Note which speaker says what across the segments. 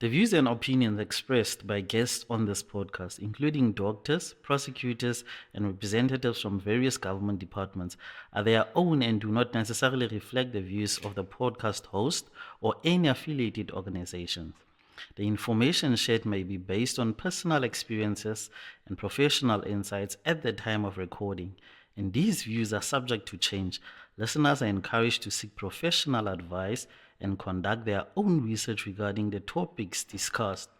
Speaker 1: The views and opinions expressed by guests on this podcast, including doctors, prosecutors, and representatives from various government departments, are their own and do not necessarily reflect the views of the podcast host or any affiliated organizations. The information shared may be based on personal experiences and professional insights at the time of recording, and these views are subject to change. Listeners are encouraged to seek professional advice and conduct their own research regarding the topics discussed.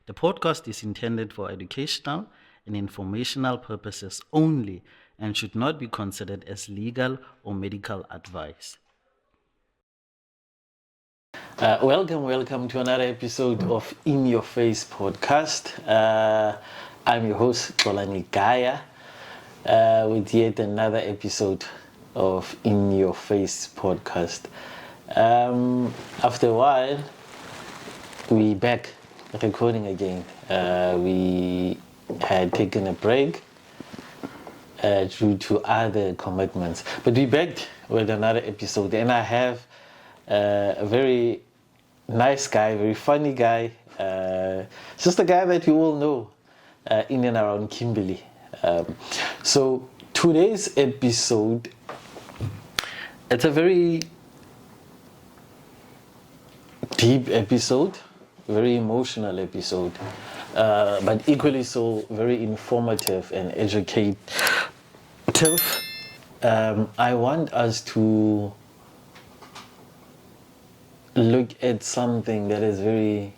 Speaker 1: The podcast is intended for educational and informational purposes only and should not be considered as legal or medical advice.
Speaker 2: Welcome to another episode of In Your Face podcast. I'm your host, Tolani Gaya, with yet another episode of In Your Face podcast. After a while, we back recording again. We had taken a break due to other commitments, but we back with another episode, and I have a very nice guy, very funny guy, just a guy that you all know in and around Kimberley. So today's episode, it's a very deep episode, very emotional episode, but equally so very informative and educative. I want us to look at something that is very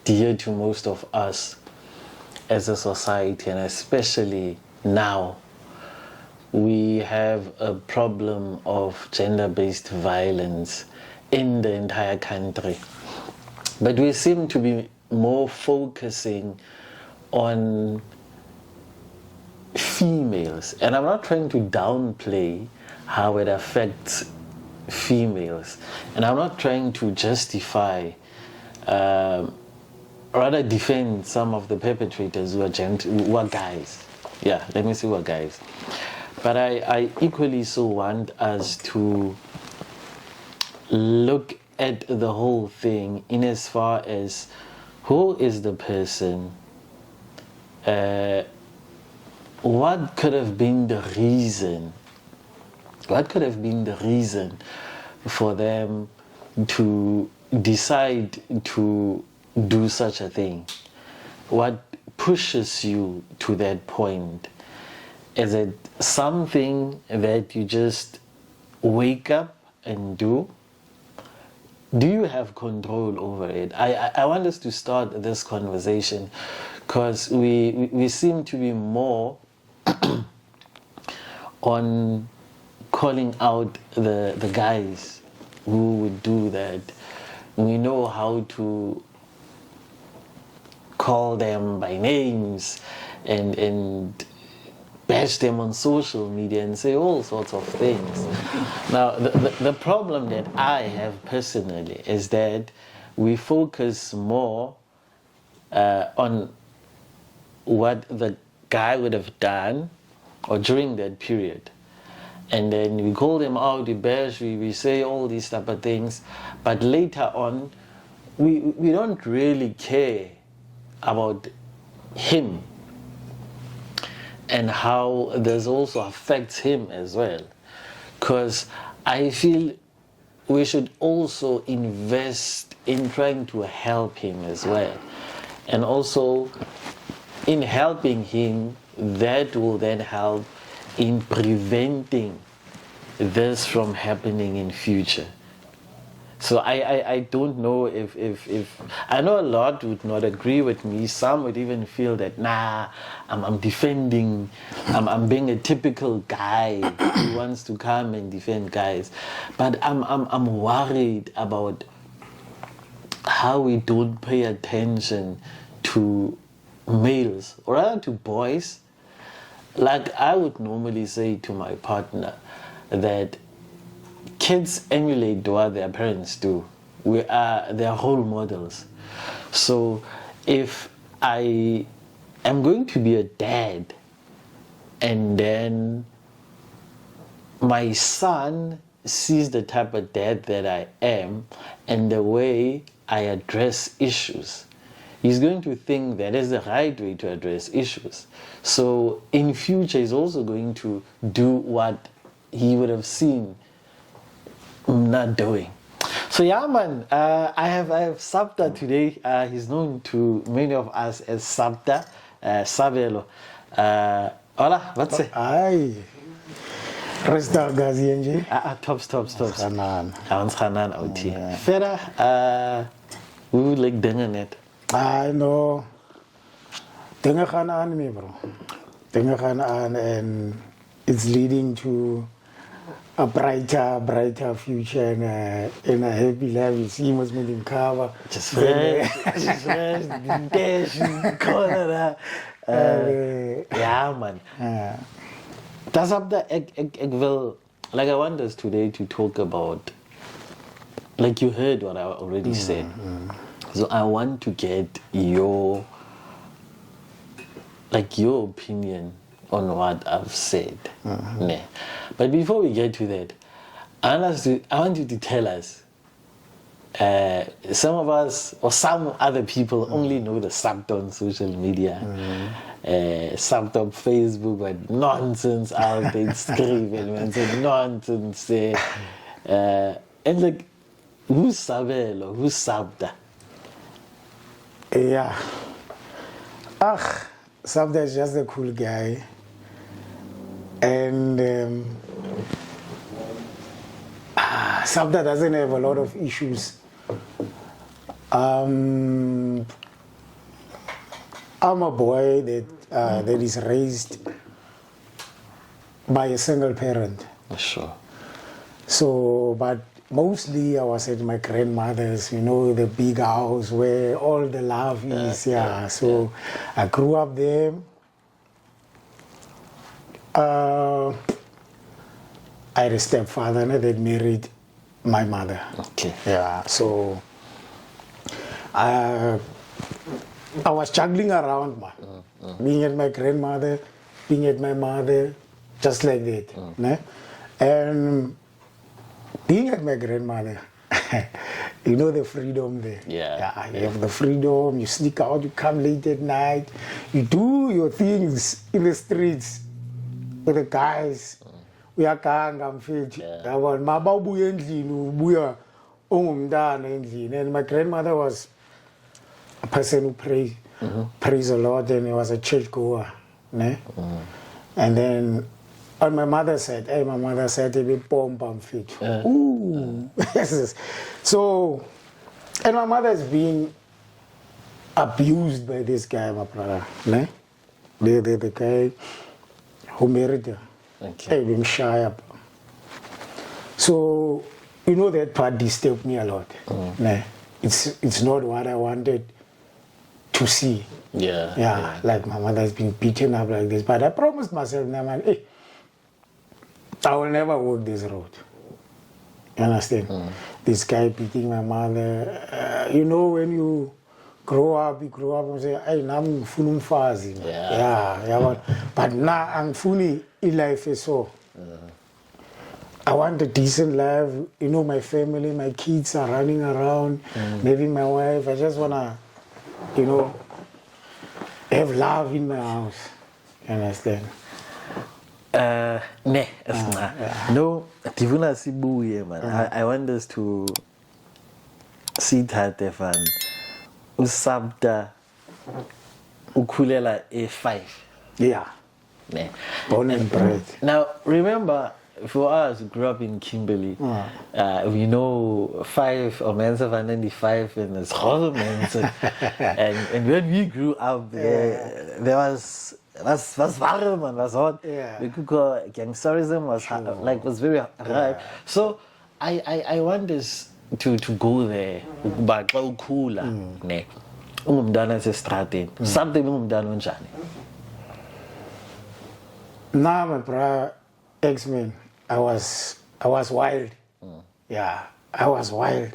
Speaker 2: dear to most of us as a society, and especially now. We have a problem of gender-based violence in the entire country, but we seem to be more focusing on females, and I'm not trying to downplay how it affects females, and I'm not trying to justify, rather defend some of the perpetrators who are guys. Yeah, let me say who are guys. But I equally so want us to look at the whole thing in as far as who is the person, what could have been the reason for them to decide to do such a thing? What pushes you to that point? Is it something that you just wake up and do? Do you have control over it? I want us to start this conversation because we seem to be more on calling out the guys who would do that. We know how to call them by names and bash them on social media and say all sorts of things. Now, the problem that I have personally is that we focus more on what the guy would have done or during that period. And then we call them out, we bash, we say all these type of things. But later on, we don't really care about him and how this also affects him as well. Because I feel we should also invest in trying to help him as well. And also in helping him, that will then help in preventing this from happening in future. So I don't know if I know a lot would not agree with me. Some would even feel that I'm defending, I'm being a typical guy who wants to come and defend guys. But I'm worried about how we don't pay attention to males, or rather to boys. Like I would normally say to my partner that kids emulate what their parents do. We are their role models. So if I am going to be a dad and then my son sees the type of dad that I am and the way I address issues, he's going to think that is the right way to address issues. So in future, he's also going to do what he would have seen not doing. So yeah, man, I have SABTA today. He's known to many of us as SABTA, SABELO. Hola, what's it?
Speaker 3: Aye. Resta gazi nje.
Speaker 2: Tops.
Speaker 3: Hanan.
Speaker 2: Ons Hanan out here. Verder, we would like dinner net.
Speaker 3: I know. Dinge gaan aan me, bro. Dinge gaan aan, and it's leading to a brighter future and a happy life. You see what's making cover.
Speaker 2: Just fresh, dash, corner. Ja, man. That's up there. Ik wil, like I want us today to talk about, like you heard what I already said. So I want to get your opinion on what I've said. Yeah. But before we get to that, I want you to tell us, some of us or some other people only know the SABTA on social media. SABTA on Facebook, but nonsense out there, screaming, man, say nonsense. And like, who's SABELO? Who's SABTA?
Speaker 3: Yeah. SABTA is just a cool guy. And SABTA doesn't have a lot of issues. I'm a boy that is raised by a single parent.
Speaker 2: Sure.
Speaker 3: So, but mostly I was at my grandmother's, you know, the big house where all the love is. So I grew up there. I had a stepfather that married my mother.
Speaker 2: Okay.
Speaker 3: Yeah, so I was juggling around, man. Being at my grandmother, being at my mother, just like that. Ne? And being at my grandmother, you know the freedom there.
Speaker 2: Yeah.
Speaker 3: You have the freedom, you sneak out, you come late at night, you do your things in the streets with the guys. Uyaganga mfethu yabona maba ubuya endlini ubuya ungumntana endlini. And my grandmother was a person who prays a lot, and he was a church goer, ne? And then on my mother's side, my mother said a bit bomb mfethu. Ooh. Yes. So, and my mother's been abused by this guy, my brother, ne? The guy who married her.
Speaker 2: Okay.
Speaker 3: Being shy up. So, you know, that part disturbed me a lot. Nah, it's not what I wanted to see.
Speaker 2: Yeah.
Speaker 3: Like my mother's been beaten up like this. But I promised myself, nah, man, hey, I will never walk this road. You understand? This guy beating my mother. You know, when you grow up and say, hey, I'm full fazi. Yeah. But now I'm fully in life is so. I want a decent life. You know, my family, my kids are running around. Maybe my wife. I just wanna, you know, have love in my house. You understand?
Speaker 2: No, Tivuna Sibuye, man. I want us to see that Stefan. Usabta ukulela A5.
Speaker 3: Yeah.
Speaker 2: Ne.
Speaker 3: Born and bred.
Speaker 2: Now remember, for us who grew up in Kimberley, we know 5 or Mensa van 95 and it's whole Mensa. And when we grew up, there was warm and was hot. We could go gangsterism was very hard. So I want us to go there. But cool, ne. Ungumdana sestratin. Something ungumdana unjani.
Speaker 3: Nah, my brother, X-Men, I was wild. Yeah, I was wild.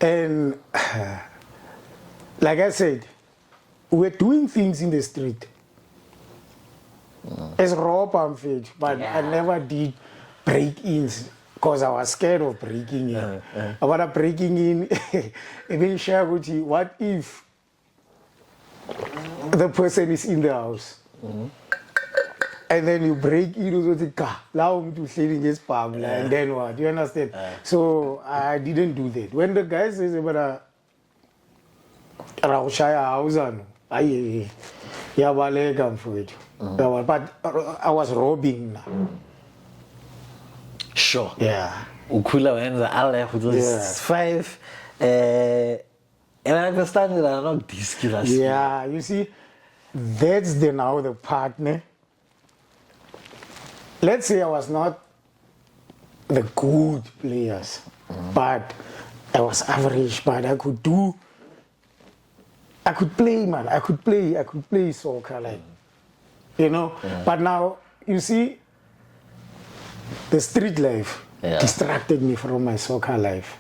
Speaker 3: And like I said, we're doing things in the street. As raw pamphlet, but I never did break-ins. because I was scared of breaking in. About breaking in, even share with you, what if the person is in the house? And then you break in, and then what? You understand? So I didn't do that. When the guy says about Raushaya house, but I was robbing now.
Speaker 2: Sure.
Speaker 3: Yeah.
Speaker 2: Ukula when the Allah was 5. And I understand that I'm not discussed.
Speaker 3: Yeah, you see, that's now the partner. Let's say I was not the good players, but I was average, but I could play, man. I could play soccer, like, you know. But now, you see, the street life distracted me from my soccer life.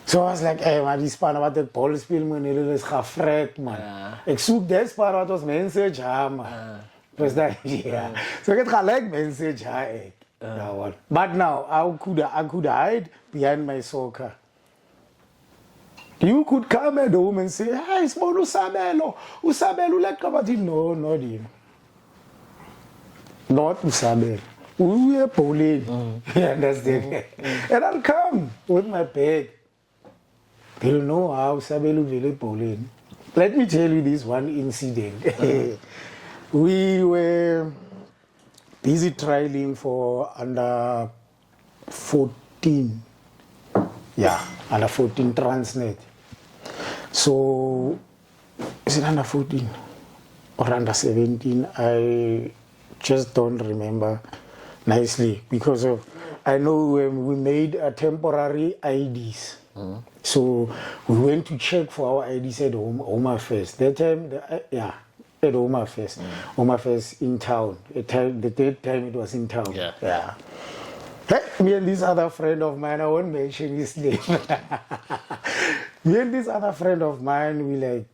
Speaker 3: So I was like, hey man, die span wat ek bal speel man, hulle is gafrek man. Ek soek dit span wat ons mense ja man. Verstaan jy? So ek het gelyk mense ja ek. But now I could hide behind my soccer. You could come at home and say, hey, it's more Sabelo. Sabelo like Khwati. No, not him. Not Sabelo. We are bowling. You understand? And I'll come with my bag. They'll know how Sabelo will bowling. Let me tell you this one incident. We were busy trialing for under 14. Yeah, under 14 Transnet. So, is it under 14 or under 17? I just don't remember nicely because I know when we made a temporary IDs. So we went to check for our IDs at Home Affairs. That time, at Home Affairs. Home Affairs in town. The third time it was in town. Yeah. Hey, me and this other friend of mine, I won't mention his name. Me and this other friend of mine,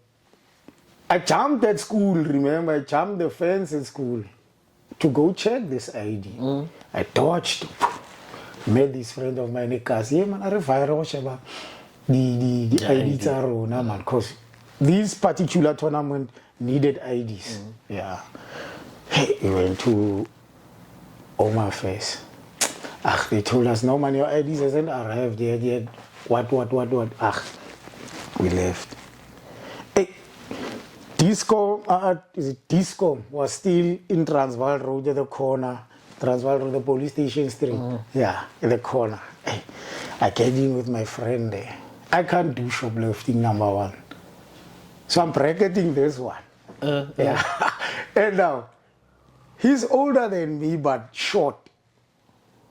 Speaker 3: I jumped at school, remember? I jumped the fence at school to go check this ID. I dodged. Met this friend of mine, yeah, man, I fire the IDs are on, man, because this particular tournament needed IDs. Yeah. Hey, we went to Home Affairs. They told us, no man, your IDs hasn't arrived. They had what? We left. Hey, Disco was still in Transvaal Road at the corner. Transvaal Road, the police station street. Yeah, at the corner. Hey, I get in with my friend there. I can't do shoplifting, number one. So I'm bracketing this one. Yeah. And now, he's older than me, but short.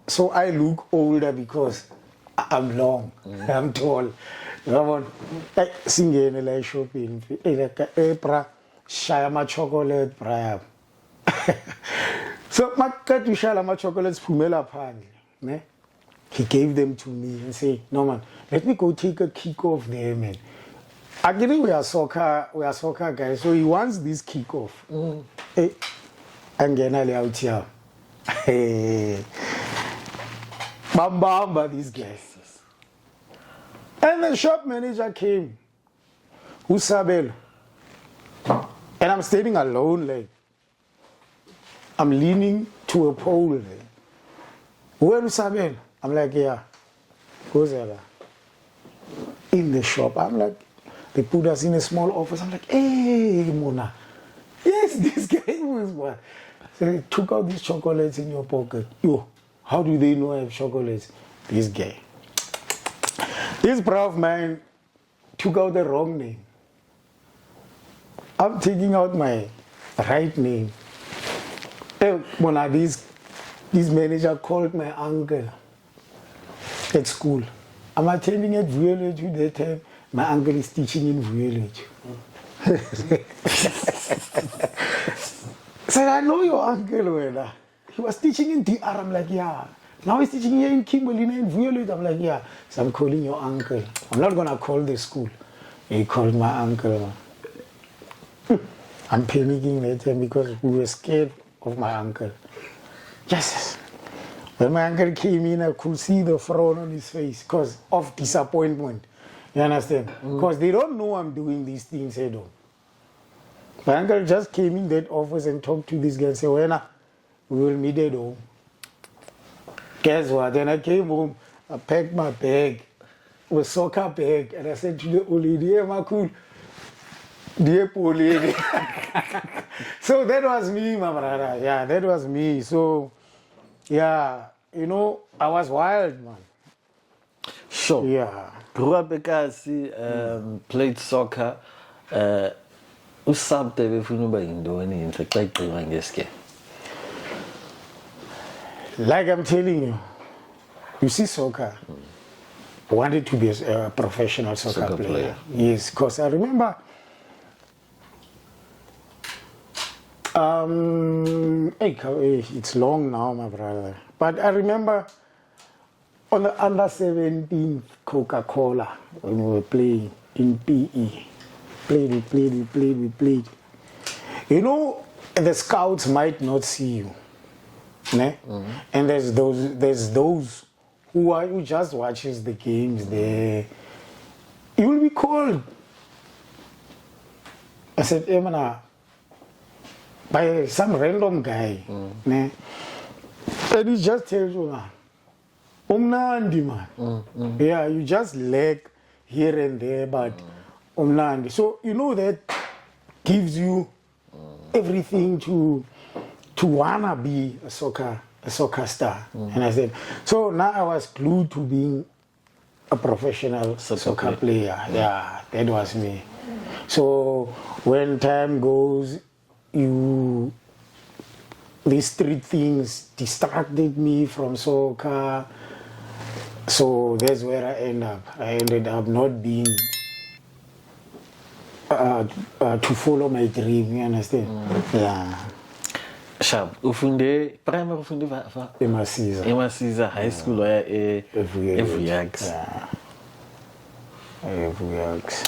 Speaker 3: So I look older because I'm long, I'm tall. Singing like shopping, shaya ma chocolate, braya. So my cat to shaya ma chocolates pumela pan. He gave them to me and say, no man, let me go take a kick off there, man. Actually, we are soccer guys, so he wants this kick off. Hey, I'm getting out here. Hey. Bamba, these guys. And the shop manager came. Who's SABELO? And I'm standing alone, like, I'm leaning to a pole there. Where is SABELO? I'm like, yeah. Who's that? In the shop. I'm like, they put us in a small office. I'm like, hey, Mona. Yes, this guy was one. So they took out these chocolates in your pocket. Yo, how do they know I have chocolates? This guy. This brave man took out the wrong name. I'm taking out my right name. Hey, Mona, this manager called my uncle at school. I'm attending at Village at that time. My uncle is teaching in Village. Said, I know your uncle well. He was teaching in DR. I'm like, yeah. Now he's teaching here in Kimberley in Village. I'm like, yeah. So I'm calling your uncle. I'm not gonna call the school. He called my uncle. I'm panicking that time because we were scared of my uncle. Yes. When my uncle came in, I could see the frown on his face because of disappointment. You understand? Because they don't know I'm doing these things at home. My uncle just came in that office and talked to this guy and said, "Wena, we will meet at home." Guess what? Then I came home, I packed my bag, a soccer bag, and I said to the old lady, "Hey, my cool, dear poor lady." So that was me, my brother. Yeah, that was me. So, yeah, you know, I was wild, man.
Speaker 2: Sure.
Speaker 3: Yeah.
Speaker 2: Grew up Ekasi, played soccer. SABTA befuna uba yintoni intle xa igqiba ngeske?
Speaker 3: Like I'm telling you, you see soccer. I wanted to be a professional soccer player. Yes, because I remember it's long now, my brother. But I remember on the under 17 Coca-Cola when we were playing in PE. We played. You know, the scouts might not see you. Ne? And there's those who just watches the games there. You will be called. I said, Emana, by some random guy. Ne? And he just tells you, man, Umnandi, man. Yeah, you just lag here and there, but Umnandi. So, you know, that gives you everything to wanna be a soccer star. And I said, so now I was glued to being a professional soccer player. Yeah, that was me. So when time goes, these street things distracted me from soccer. So that's where I ended up not being to follow my dream, you understand? Yeah.
Speaker 2: Sharp. Ufunde primary ufunde va Emasiza high school where every years.
Speaker 3: Yeah. Every years.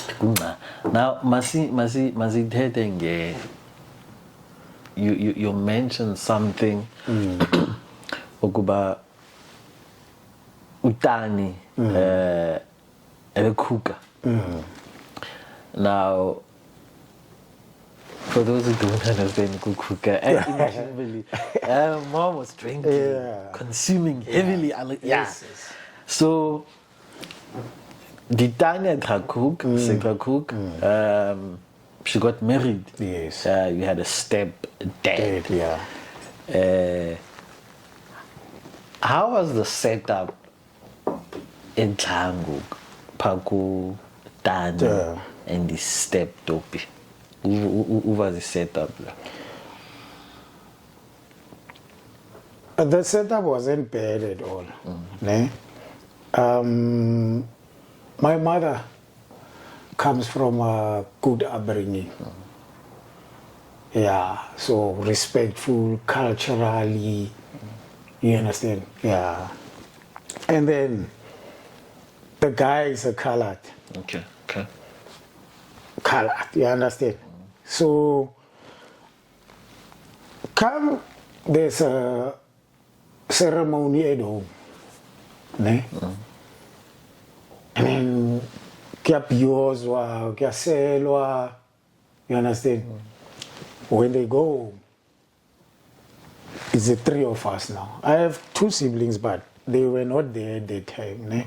Speaker 2: Now masi thetenge you mentioned something ukuba utani ebekhuka. Now, for those who don't understand Kukuka, mom was drinking, consuming heavily. Yes. So, did Tanya cook, she got married.
Speaker 3: Yes.
Speaker 2: You had a step dad.
Speaker 3: Yeah.
Speaker 2: How was the setup in Tangu, Paku, Tanya, and the step Topi? Who was the setup?
Speaker 3: The setup wasn't bad at all. Ne? My mother comes from a good upbringing. Yeah, so respectful culturally, you understand? Yeah. And then the guy is a colored.
Speaker 2: Okay.
Speaker 3: Colored, you understand? So, there's a ceremony at home. Ne? And then, you understand? When they go home, it's the three of us now. I have two siblings, but they were not there at that time. Ne?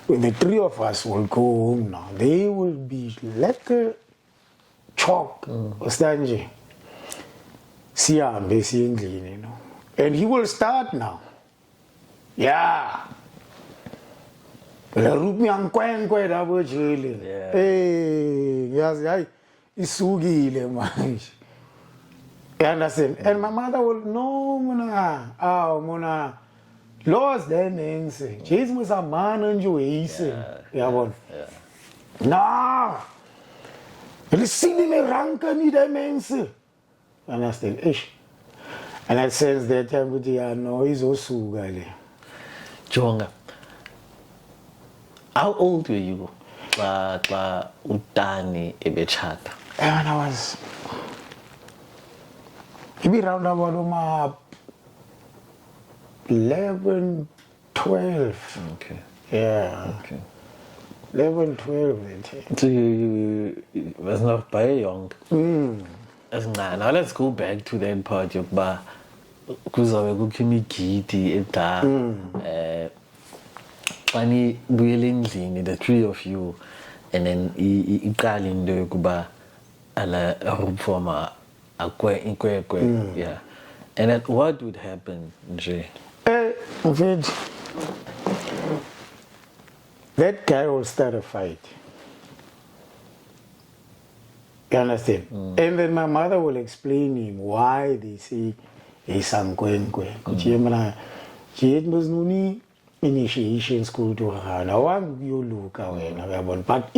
Speaker 3: When the three of us will go home now, they will be like a chalk, Stanji. Siambe, you know. And he will start now. Yeah. Hey, yes, isugile manje. You understand? And my mother will, no, Mona, lost their names. Jesus was a man and you yabona. No. Receive me rank and the men's. You understand? Ish. And I sense that time with the no is also gale.
Speaker 2: Jonga. How old were you? Utani ebechata.
Speaker 3: And I was maybe round about 11, 12.
Speaker 2: Okay.
Speaker 3: Yeah.
Speaker 2: Okay.
Speaker 3: 11, 12 that time.
Speaker 2: So you was not very young. Now let's go back to that part yokuba kuzabe kukho imigidi eda xa nibuyela endlini the three of you and then iqala into yokuba ala rupfoma ikwekwe yeah and then what would happen nje
Speaker 3: Mfethu, that guy will start a fight. You understand? And then my mother will explain him why they say he's Sankwenkwe. She initiation school to her. But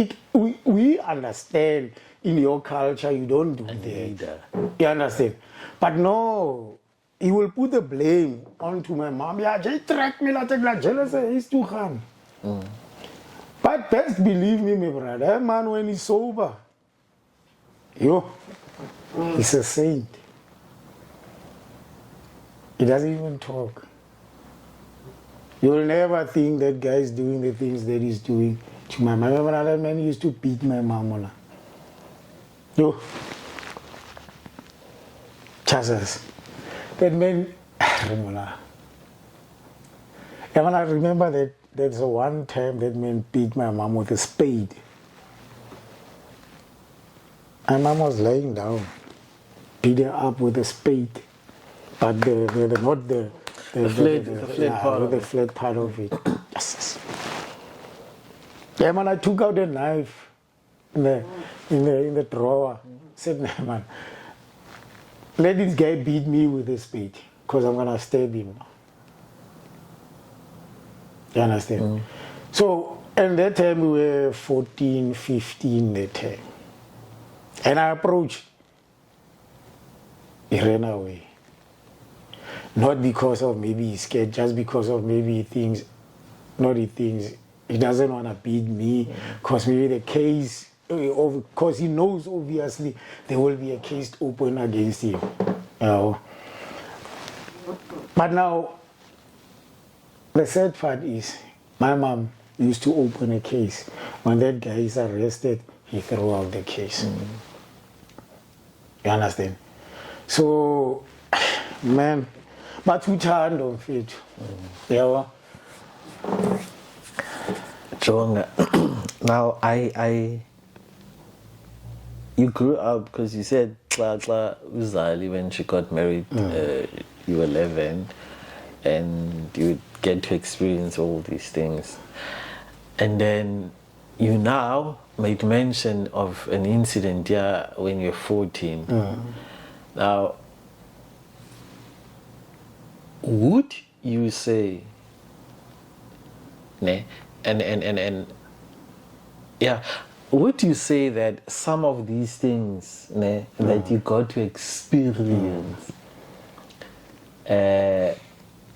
Speaker 3: we understand in your culture you don't do that. You understand? But no, he will put the blame onto my mom. Yeah, she tracked me like jealous. He's too hard. But best believe me, my brother, that man when he's sober, he's a saint. He doesn't even talk. You will never think that guy is doing the things that he's doing to my mom. My brother, man, used to beat my mom. Jesus. That man, I remember that there's one time that man beat my mom with a spade. My mom was laying down, beat her up with a spade, but not the flat part of it. Yes. Yeah, man, I took out a knife in the drawer. Said, nah, man, let this guy beat me with a spade, because I'm gonna stab him. You understand? So, and that time we were 14, 15 that time. And I approached. He ran away. Not because of maybe he's scared, just because of maybe he thinks he doesn't want to beat me, because maybe the case, because he knows obviously there will be a case open against him. But now, the sad part is, my mom used to open a case. When that guy is arrested, he threw out the case. You understand? So, man, but we turned on it. Yeah.
Speaker 2: Jonga, now you grew up because you said Uzali when she got married, you were 11, and you get to experience all these things, and then you now made mention of an incident when you're 14. Now, would you say, would you say that some of these things that you got to experience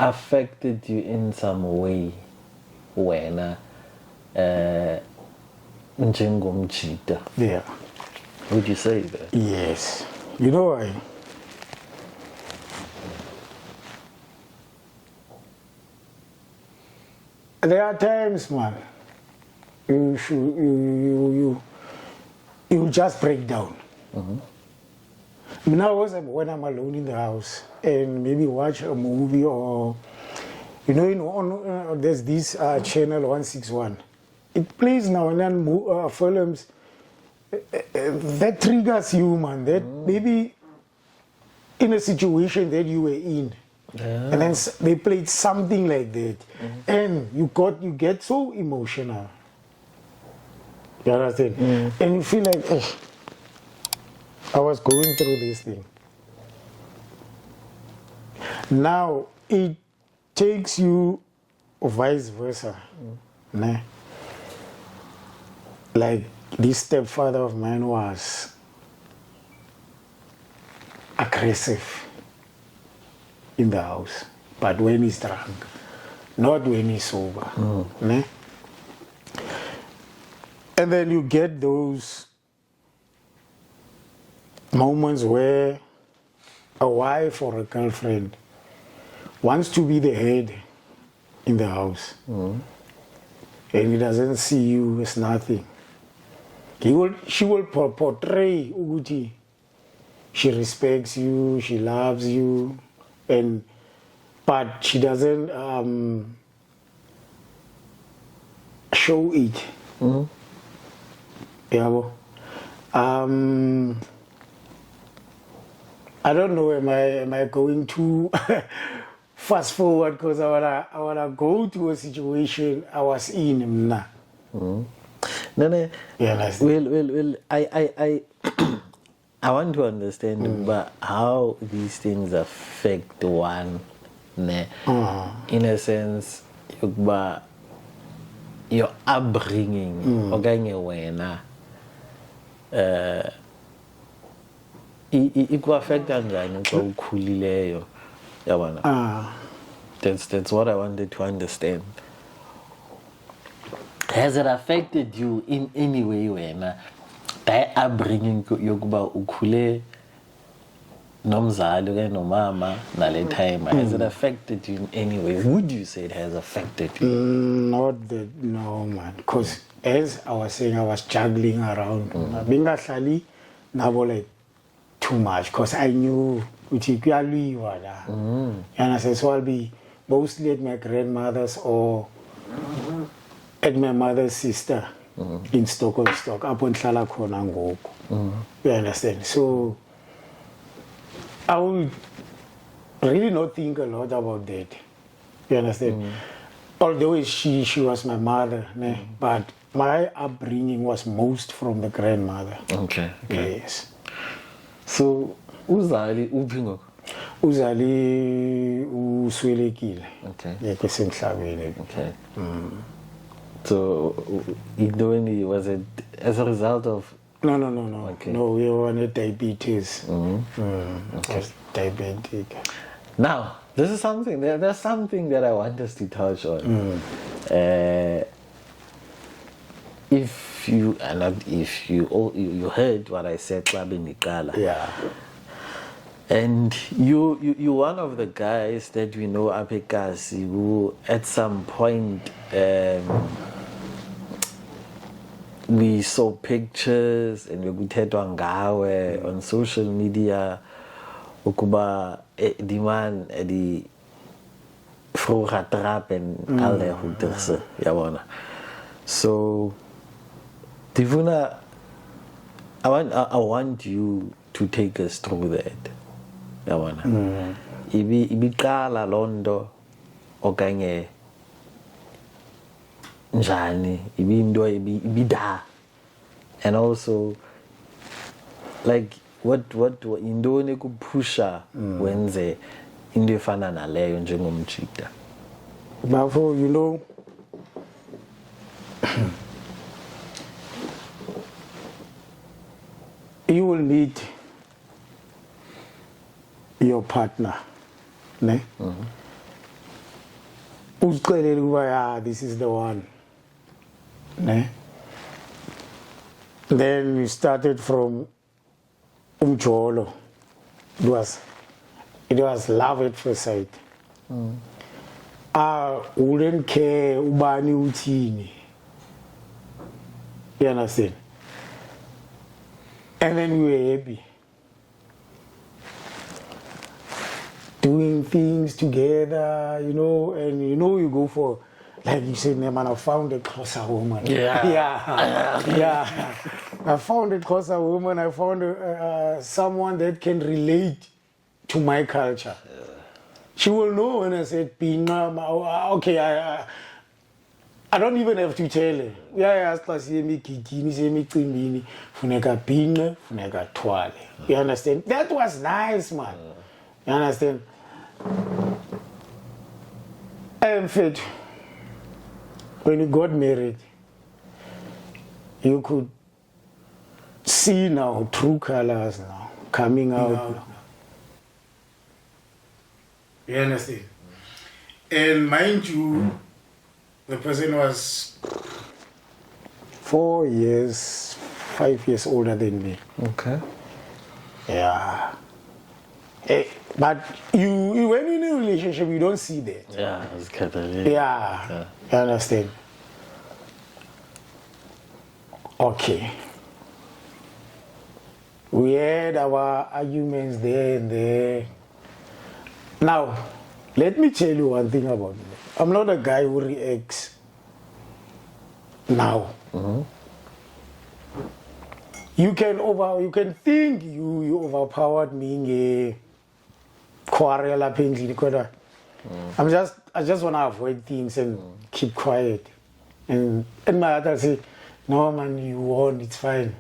Speaker 2: affected you in some way when njengomjita?
Speaker 3: Yeah.
Speaker 2: Would you say that?
Speaker 3: Yes. You know why? There are times, man, you just break down. Now, when I'm alone in the house and maybe watch a movie or, there's this channel 161. It plays now and then films that triggers you, man. That maybe in a situation that you were in. And then they played something like that, and you get so emotional. You understand? And you feel like, I was going through this thing. Now it takes you vice versa. Like this stepfather of mine was aggressive in the house, but when he's drunk, not when he's sober. And then you get those moments where a wife or a girlfriend wants to be the head in the house. And he doesn't see you as nothing. She will portray ukuthi she respects you, she loves you, but she doesn't show it. Yeah. I don't know, am I going to fast forward because I wanna go to a situation I was in now.
Speaker 2: No.
Speaker 3: Yeah,
Speaker 2: Well, I want to understand but how these things affect one, ne? In a sense, your upbringing, okanye wena, ikuaffecta njani xa ukhulileyo, yabona? That's what I wanted to understand. Has it affected you in any way wena? That upbringing yokuba ukhule nomzali okanye nomama nale time, has it affected you in any way? Would you say it has affected you?
Speaker 3: No, man. Because as I was saying, I was juggling around. Bingahlali nabo like too much because I knew ukuthi kuyaliwa la. And I said, so I'll be mostly at my grandmother's or at my mother's sister in Stockholm, up on Shala khona ngoku. You understand? So I would really not think a lot about that. You understand? Although she was my mother, but my upbringing was most from the grandmother.
Speaker 2: Okay.
Speaker 3: Yes.
Speaker 2: So uzali uphi ngoku?
Speaker 3: Uzali uswelekile.
Speaker 2: Okay.
Speaker 3: Yekho semhlabeni.
Speaker 2: Okay. So was it as a result of?
Speaker 3: No.
Speaker 2: Okay.
Speaker 3: No, we were on diabetes.
Speaker 2: Okay.
Speaker 3: Diabetic.
Speaker 2: Now, this is something. There's something that I want us to touch on. If you heard what I said,
Speaker 3: yeah.
Speaker 2: And you're one of the guys that we know up at Kasi who at some point we saw pictures and we kuthethwa ngawe on social media ukuba die man die vroeger trap en al die goeders, yabona. So Divuna, I want you to take us through that, yabona. Ibiqala londo okanye njani ibinto ibida, and also like what indoni kupusha wenze into efana naleyo njengomjida.
Speaker 3: Bafo, you know, you will meet your partner, ne? Uzixelele ukuba this is the one, ne? Then we started from umjolo. It was love at first sight. I wouldn't care ubani uthini. You understand? And then we were happy. Doing things together, you know, and you know you go for, like you said, man, I found a closer woman. Yeah. I found a closer woman. I found someone that can relate to my culture. She will know when I said, okay, I don't even have to tell her. Yeah, you understand? That was nice, man. You understand? And fit, when you got married, you could see now true colors now coming out. You understand? And mind you, the person was 5 years older than me.
Speaker 2: Okay.
Speaker 3: Yeah. But you when you're in a relationship, you don't see that.
Speaker 2: Yeah, it's kind of
Speaker 3: Yeah, you understand? Okay. We had our arguments there and there. Now, let me tell you one thing about me. I'm not a guy who reacts now. You can think you overpowered me a quarrel up in because I just wanna avoid things and keep quiet. And my other say, no man, you won, it's fine.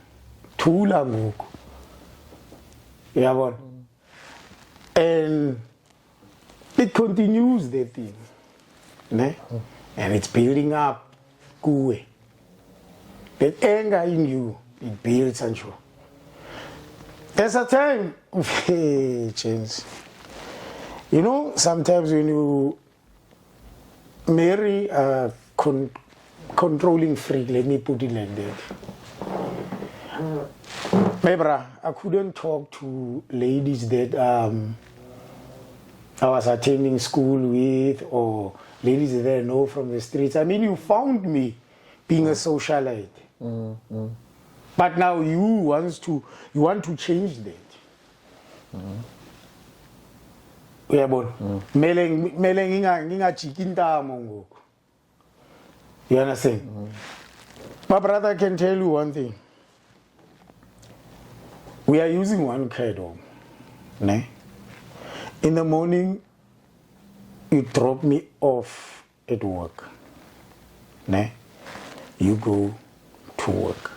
Speaker 3: Too long. Yeah, but and it continues the thing. Ne? And it's building up. That anger in you, it builds and you. There's a time, James. You know, sometimes when you marry a controlling freak, let me put it like that. Maybe I couldn't talk to ladies that I was attending school with or ladies that I know from the streets. I mean, you found me being a socialite. But now you want to change that. Uyabona? Mele ngingajiki intamo ngoku. You understand? My brother, I can tell you one thing. We are using one kaido. Ne? In the morning, you drop me off at work. Ne? You go to work.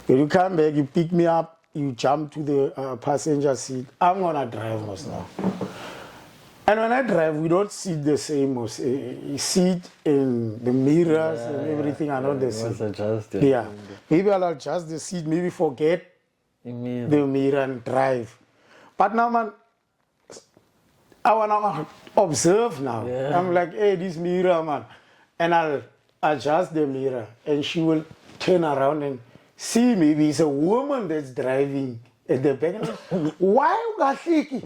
Speaker 3: When you come back, you pick me up, you jump to the passenger seat. I'm gonna drive most now. And when I drive, we don't sit the same. You sit in the mirrors and everything are not the same.
Speaker 2: Adjust,
Speaker 3: Yeah. Maybe I'll adjust the seat, maybe forget the mirror and drive. But now, man, I wanna observe now.
Speaker 2: Yeah.
Speaker 3: I'm like, hey, this mirror, man. And I'll adjust the mirror and she will turn around and see maybe it's a woman that's driving at the back. Why ungahliki?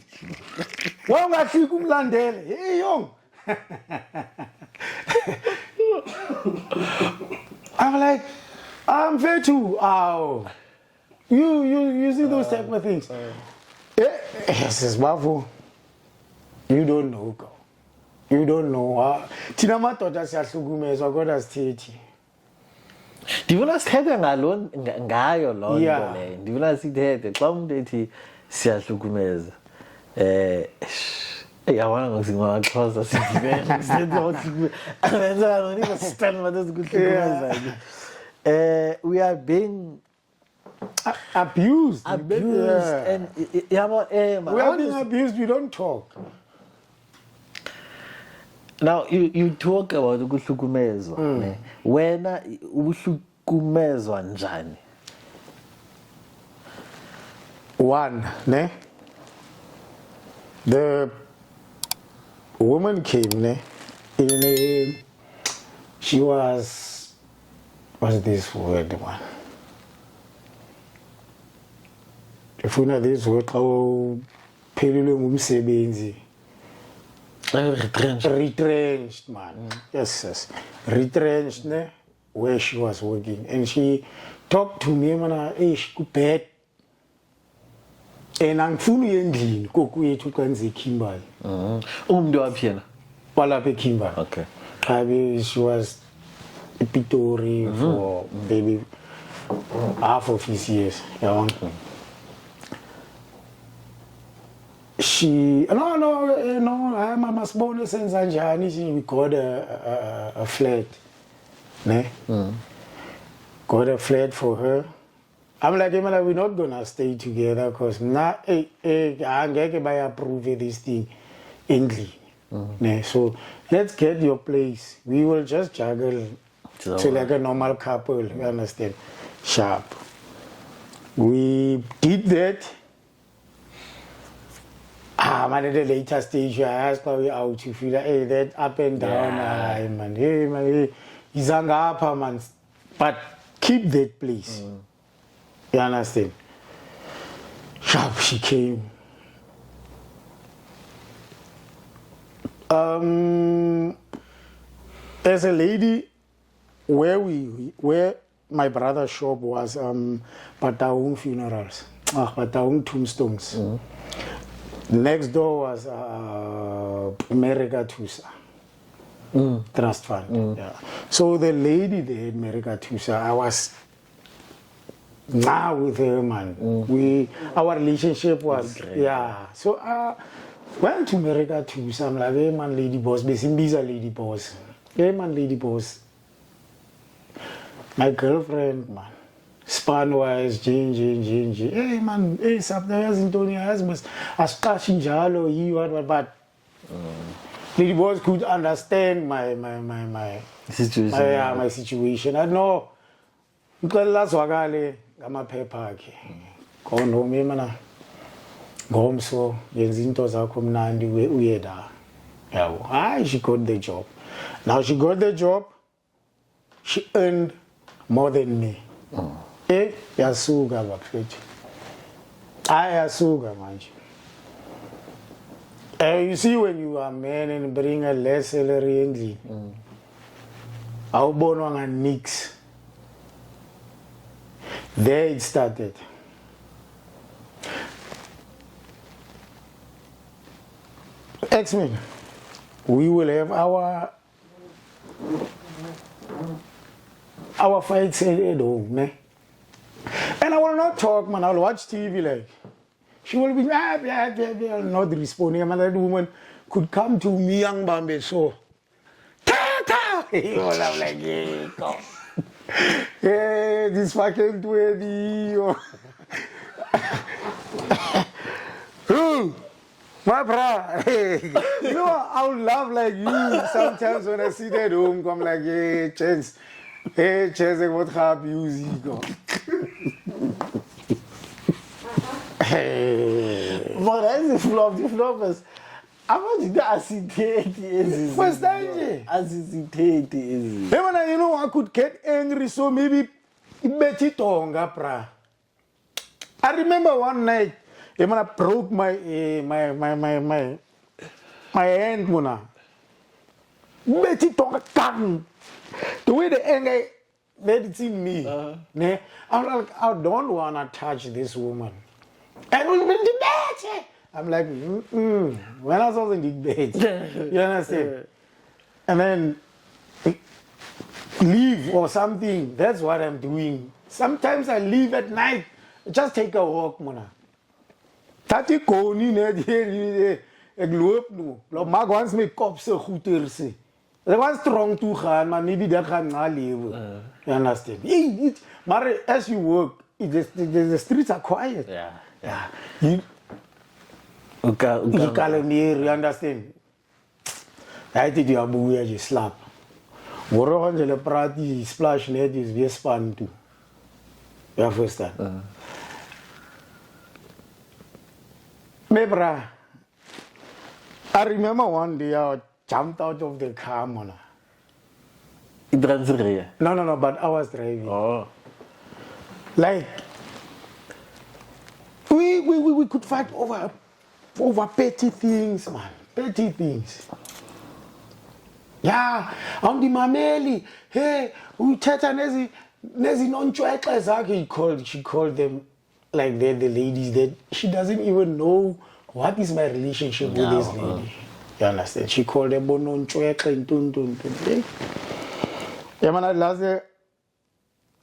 Speaker 3: Why ungahliki umlandele? Hey, young. I'm like, I'm fair too. Oh. You see those type of things. Yes, Bafu. You don't know, girl. You don't know. Thina madoda siyahlukumezwa kodwa sithethi.
Speaker 2: Ndivula sithethe ngayo loo nto
Speaker 3: Yeah.
Speaker 2: leyo. Ndivula sithethe xa umuntu ethi siyahlukumeza. Yabona ngokusingaxhosa sidibene sithethe ngokuhlukumeza. Abenza ngani stand madoda ukuhlukumeza. We are being
Speaker 3: abused.
Speaker 2: and
Speaker 3: We are being abused, we don't talk.
Speaker 2: Now you talk about ukuhlukumezwa. Ne? Wena uhlukumezwa njani?
Speaker 3: One, ne? The woman came, ne? She was, what's this word, man? Ifuna this word, how pelile ngumsebenzi. Retrenched, man. Yes. Retrenched, ne? Where she was working. And she talked to me, man, hey, she could bed. And angifuni endlini koku yethu kwenze Kimberley.
Speaker 2: Umntu waphi yena?
Speaker 3: Walapha Kimberley.
Speaker 2: Okay.
Speaker 3: She was in Pitori for maybe half of his years. Yeah. She no, I'm a masbone senza njani. We got a flat, ne? Got a flat for her. I'm like, we're not gonna stay together because now I approve this thing, English. Ne? So let's get your place. We will just juggle to like a normal couple. You understand? Sharp. We did that. Man, at the later stage, I asked her out to feel like, hey, that up and down, man, he's hung up, man. But keep that place. You understand? Sharp, she came. As a lady, where my brother's shop was, Pataung Funerals, Pataung Tombstones. Next door was America Tusa Trust Fund. Yeah. So the lady there, America Tusa, I was now with her, man. Our relationship was yeah. So went to America Tusa. I'm like, hey man, lady boss, Besimbiza lady boss. Hey man, lady boss. My girlfriend, man. Span-wise, Jane. Hey man, hey SABTA yazinto yazimas asiqashi njalo but lady boss could understand my
Speaker 2: Situation.
Speaker 3: my situation. I know ngicela zwakale ngamaphepha akhe. Go home mana. Ngomso yenza into zakho mnandi uye la. Yabo. Hayi, she got the job. Now she got the job. She earned more than me. Yasuka bafethu. Ayasuka manje. You see, when you are a man and bring a less salary endly, awubonwa nga nix. There it started. X-Men, we will have our fights at home, ne? And I will not talk, man. I will watch TV like. She will be not responding. And that woman could come to me, young Bambi, so. Ta! I'm like, yeah, come. Yeah, this fucking 20. My bra, you know, I would laugh like you sometimes when I sit at home. I'm like, hey, Chance, what have music?
Speaker 2: But that's the flop. The flop is, how much the acetate is?
Speaker 3: First time,
Speaker 2: acetate is.
Speaker 3: Hey, man, you know, I could get angry, so maybe Betty Tonga, bra. I remember one night. I broke my hand, mona. Betty Tonga kang. The way the anger made it in me. Ne? I'm like, I don't wanna touch this woman. And we've been the bed. I'm like, when I was in the bed. You understand? And then leave or something. That's what I'm doing. Sometimes I leave at night. Just take a walk, mona. Tati koni ne ek loop no. Loop maak ons my kop so goeie se. Ek was strong toe gaan, maar maybe dat gaan na lewe. You understand? Maar as you work, the streets are quiet.
Speaker 2: Yeah.
Speaker 3: You you understand? I did you abuya je slap. Woro gaan hulle praat die splash net is weer span toe. Ja, verstaan. Mebra, I remember one day I jumped out of the car, man. No, but I was driving.
Speaker 2: Oh.
Speaker 3: Like, we could fight over petty things, man. Petty things. Yeah, on the mameli, hey, we teta nezi non-chwekla zake, she called them like they're the ladies that she doesn't even know what is my relationship with this lady. You understand? She called them non-chwekla and tun. Yeah, man,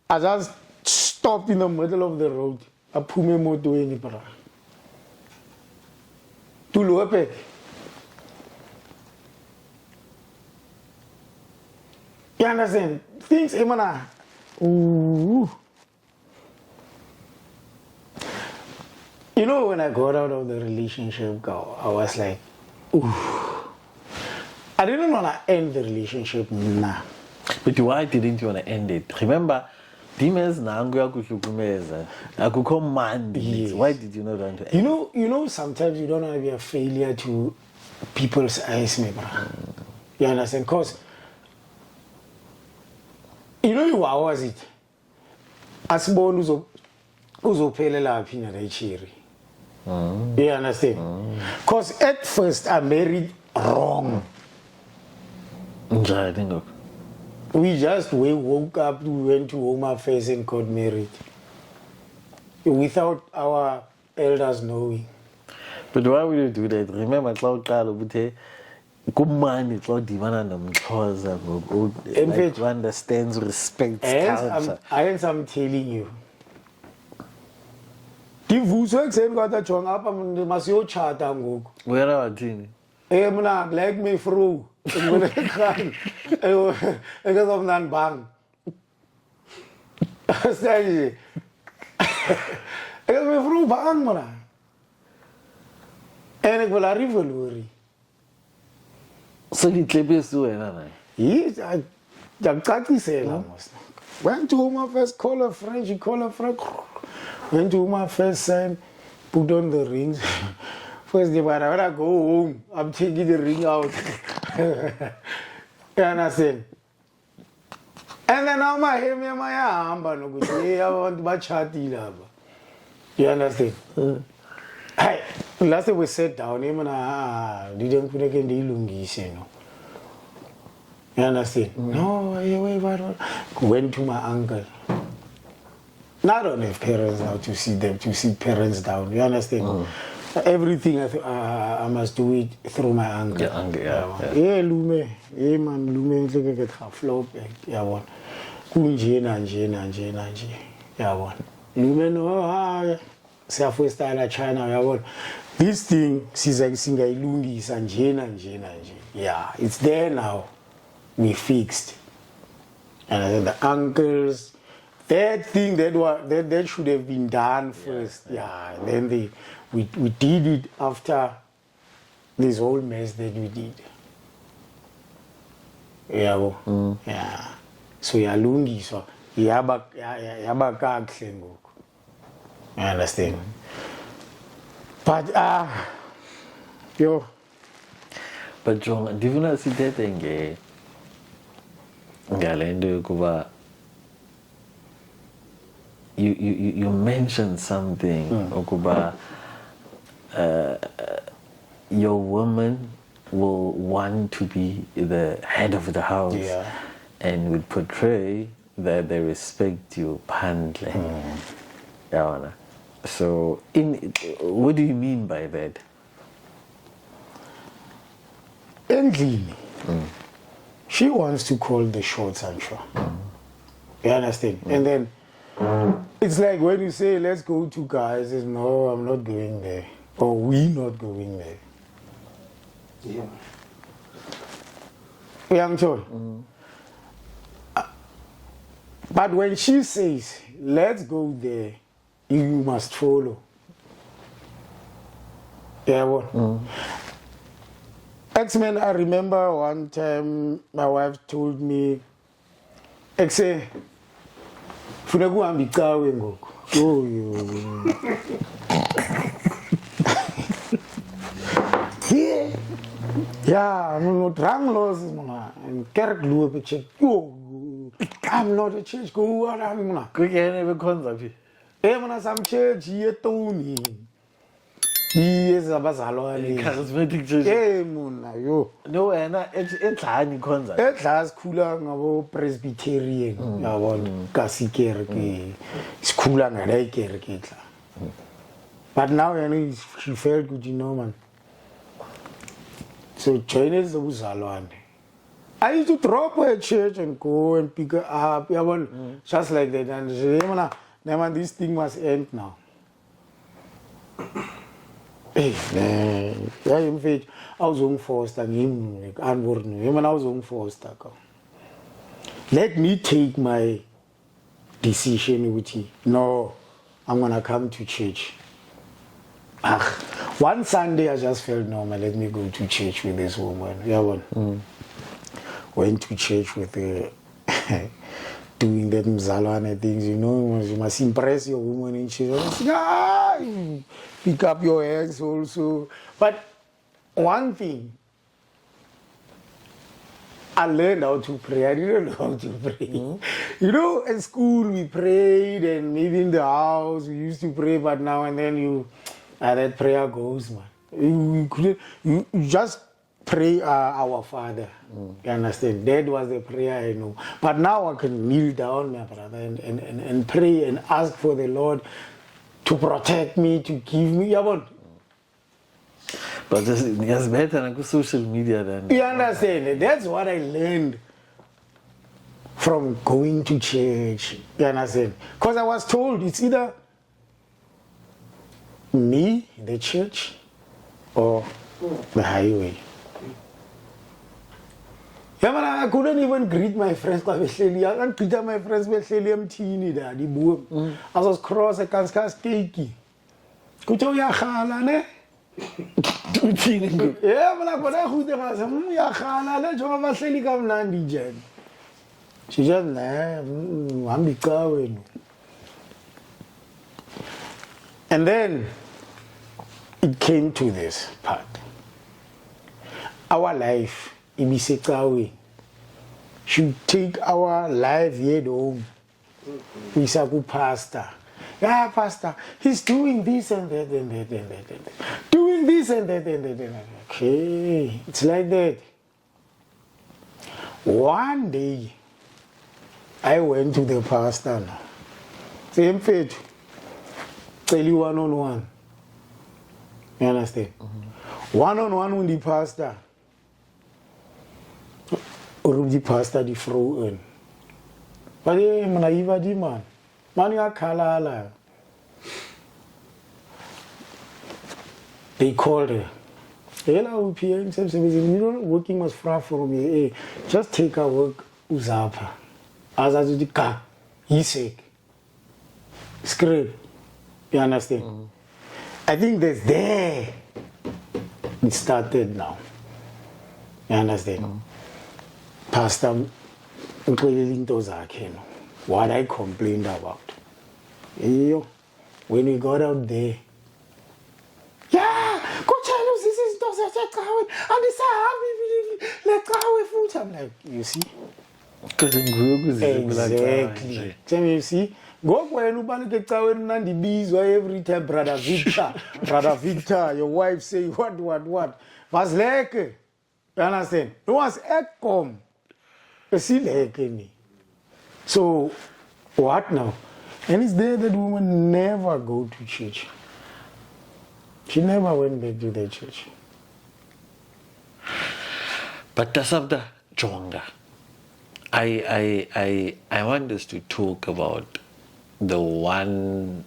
Speaker 3: I just stopped in the middle of the road. I put my motor in the bra. To lope. You understand? Things, man, ooh. You know, when I got out of the relationship, girl, I was like, ooh. I didn't want to end the relationship, nah.
Speaker 2: But why didn't you want to end it? Remember, demons nangu yakuhlukumeza. Akukho mandi. Why did you not want to end it?
Speaker 3: You know, sometimes you don't want to be a failure to people's eyes, my brother. You understand? Because, you know, how was it? Asibona uzophelela phi na ichiri. You understand? Because at first I married wrong.
Speaker 2: I think of.
Speaker 3: We just woke up, we went to Home Affairs and got married. Without our elders knowing.
Speaker 2: But why would you do that? Remember, Cloud Carlo, but kumani Cloud Divana Namchoza, like who understands, respects culture.
Speaker 3: I'm telling you. Ndivuso ekuseni kwatha jonga apha masiyotshata ngoku.
Speaker 2: Where are you?
Speaker 3: Mna like me through. Ngibona ekhaya. Ekazomnani bang. Asanje. Ekazome through bang mna. And ik wil arriveren.
Speaker 2: So you clip is doing, huh?
Speaker 3: Yes, I went to Home Affairs, call a friend, she call a friend. Went to Home Affairs, sign, put on the rings. First day, when I go home, I'm taking the ring out. You understand? And then now my hair, my arm, I want to watch her. You understand? Hey, last time we sat down, didn't put again the lungis, you know. You understand? No, went to my uncle. Now I don't have parents now to see them, to see parents down. You understand? Everything I must do it through my uncle.
Speaker 2: Yeah, uncle, yeah.
Speaker 3: Yeah, Lume. Yeah, man, Lume, look at her flop. Yeah, one. Kunje. Yeah, one. Lume, no, South style China, yeah, this thing, Singailungi, and yeah, it's there now. We fixed. And I said, the uncles, that thing that should have been done first. Yeah, and then we did it after this whole mess that we did. Yeah, yeah. So Yalungi, so Yabaka Klengo. I understand. But yo.
Speaker 2: But John, do you not see that thing? You mentioned something, Okuba. Your woman will want to be the head of the house, and would portray that they respect you, pandle. Yeah. So, what do you mean by that?
Speaker 3: Endlini. She wants to call the shots, I'm sure. You understand? And then it's like when you say, let's go to guys, says, no, I'm not going there. Or we not going there. Yeah. Young Joy. But when she says, let's go there, you must follow. Yeah, what? X-Men, I remember one time my wife told me, X-Men, Funagu ambika wengo. Oh, you. Yeah, I'm not wrong laws, and Kerk Lube check. I'm not a church go around.
Speaker 2: Quick, I never concept.
Speaker 3: Emana some church here Tony. He is a bazalo.
Speaker 2: Charismatic church.
Speaker 3: Eh, Muna, yo.
Speaker 2: No, and it's a concept.
Speaker 3: That last cooler about Presbyterian. I want Cassiker. It's cooler and I care. But now I know she felt good, you know, man. So China is the Uzalo. I used to drop her at church and go and pick her up. Yeah, just like that. And she said, man, this thing must end now. Hey, man. Yeah, in fact, I was on forced and him, I was on forced. Let me take my decision with you. No, I'm going to come to church. One Sunday I just felt normal. Let me go to church with this woman. Yeah, went to church with her, doing that mzalwane things, you know, you must impress your woman in church. Pick up your eggs also. But one thing, I learned how to pray. I didn't know how to pray. You know, at school we prayed, and maybe in the house we used to pray, but now and then that prayer goes, man. You just pray our Father. You understand? That was the prayer I know. But now I can kneel down, my brother, and pray and ask for the Lord to protect me, to give me.
Speaker 2: But it's better than social media than.
Speaker 3: You understand? That's what I learned from going to church. You understand? Because I was told it's either me, the church, or the highway. Yeah, but I couldn't even greet my friends. I can't greet my friends. I was cross a Stukkie. Could you ne? Yeah, but I got a she just I'm going. And then it came to this part. Our life, Ibisekawe, should take our life here home. We say, pastor. Yeah, pastor, he's doing this and that and that and that and that. Doing this and that and that and that. Okay, it's like that. One day, I went to the pastor now. Same faith. Tell you one-on-one. You understand? One-on-one with the pastor. Or the pastor the throw in. But hey, man. Man, you kalala. They called her. Hello, PM. You know, working was far from me. Hey, just take our work, Uzapa. As I do the car, he's sick. Script. You understand? I think that's there. It started now. You understand? Pastor, what I complained about. When we got out there, yeah, go tell us this is and this I'm like, you see? Exactly. Tell me, you see? Go when you ban the bees every time, brother Victor, your wife say what? Was like, you understand? It was Ecom. You see, like me. So, what now? And it's there that woman never go to church. She never went back to the church.
Speaker 2: But SABTA, Jonga, I want us to talk about the one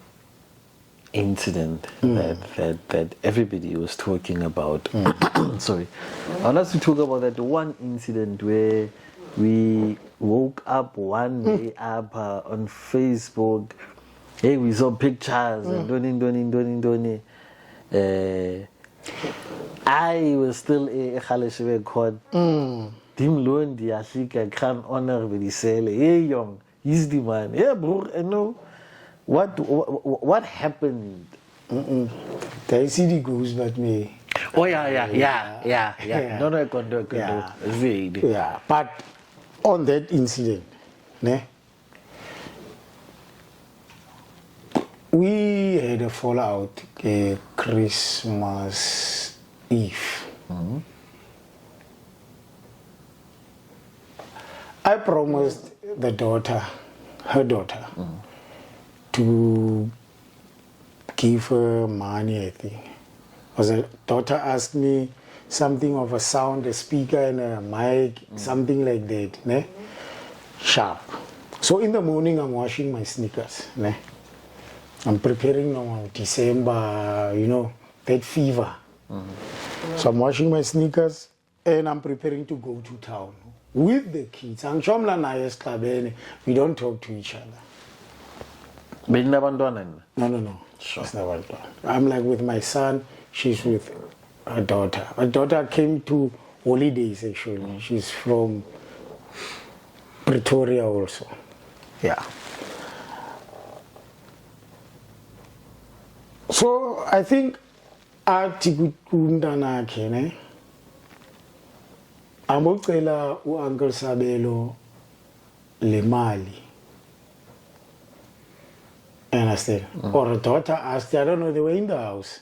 Speaker 2: incident that everybody was talking about. Sorry. I want us to talk about that one incident where we woke up one day up on Facebook. Hey, we saw pictures and doing. I was still a Khaleshwe court. Dim loan the Ashika can honor with the sale. Hey, young, he's the man. Yeah, bro, I know. What happened?
Speaker 3: The city goes but me.
Speaker 2: Oh yeah. No, I can do.
Speaker 3: Yeah, but on that incident, we had a fallout Christmas Eve. I promised her daughter, to give her money, I think. Because the daughter asked me something of a sound, a speaker and a mic, something like that, sharp. So in the morning, I'm washing my sneakers, I'm preparing now, December, that fever. So I'm washing my sneakers and I'm preparing to go to town with the kids. We don't talk to each other. No.
Speaker 2: Sure.
Speaker 3: It's never done. I'm like with my son, she's with her daughter. My daughter came to holidays actually. She's from Pretoria also. Yeah. So I think Atikutundana Kene Amokela Uncle Sabelo Lemali. Understand? Or a daughter asked, I don't know, they were in the house.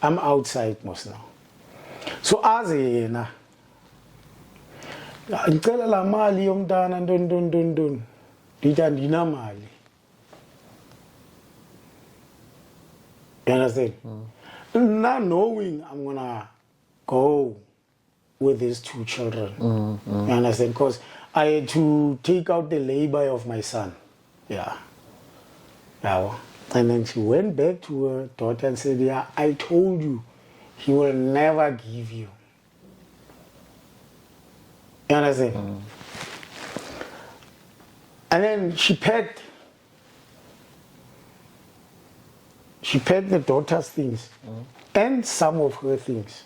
Speaker 3: I'm outside most now. So as ngicela la mali yomntana ntoni. Ndithi andinamali. You understand? Not knowing I'm gonna go with these 2 children. You understand? Because I had to take out the labor of my son. Yeah. And then she went back to her daughter and said, yeah, I told you, he will never give you. You understand? And then she packed the daughter's things and some of her things.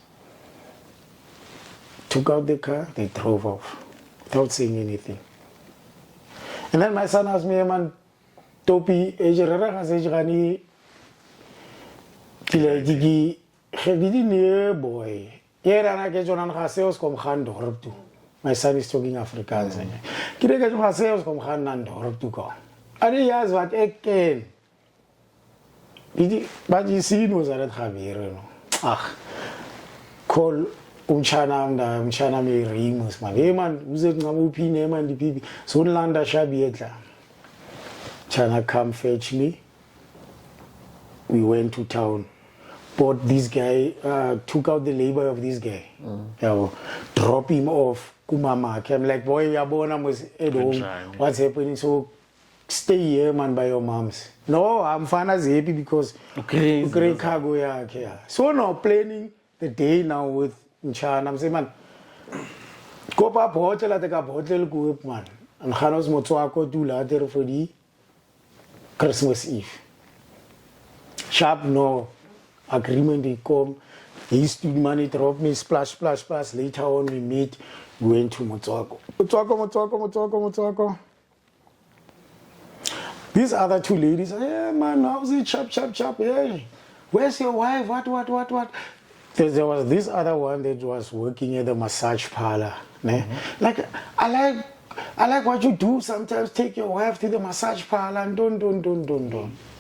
Speaker 3: Took out the car, they drove off without saying anything. And then my son asked me, man, Topi, boy. My son is talking Afrikaans. What again? But you see, was that Javier, call umchana me rimus man. Hey man, who's it ngamupi man the pipi. So landa shabietla. Chana come fetch me. We went to town. Bought this guy, took out the labor of this guy. Drop him off. Kumama. I'm like, boy, Yabona was at home. What's happening? So stay here, man, by your moms. No, I'm fine as happy because great cargo. Yeah. So now planning the day now with Nchana. I'm saying, man, go up hotel at the hotel go up, man. And Hanos Motuako do later for the Christmas Eve. Sharp no agreement they come. He stood money, drop me, splash. Later on we meet, we went to Motuako. These other 2 ladies, yeah man, how's it? Chop. Yeah. Where's your wife? What? There was this other one that was working at the massage parlor. Like, I like what you do. Sometimes take your wife to the massage parlor and don't.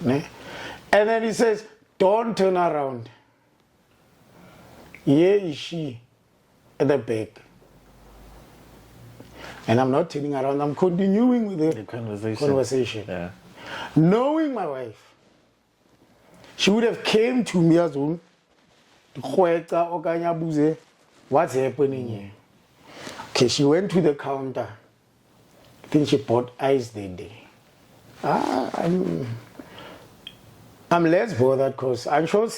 Speaker 3: And then he says, don't turn around. Here is she at the back. And I'm not turning around, I'm continuing with the conversation. Yeah. Knowing my wife, she would have came to me as well. What's happening here? Okay, she went to the counter. I think she bought ice that day. I'm less bothered because I'm sure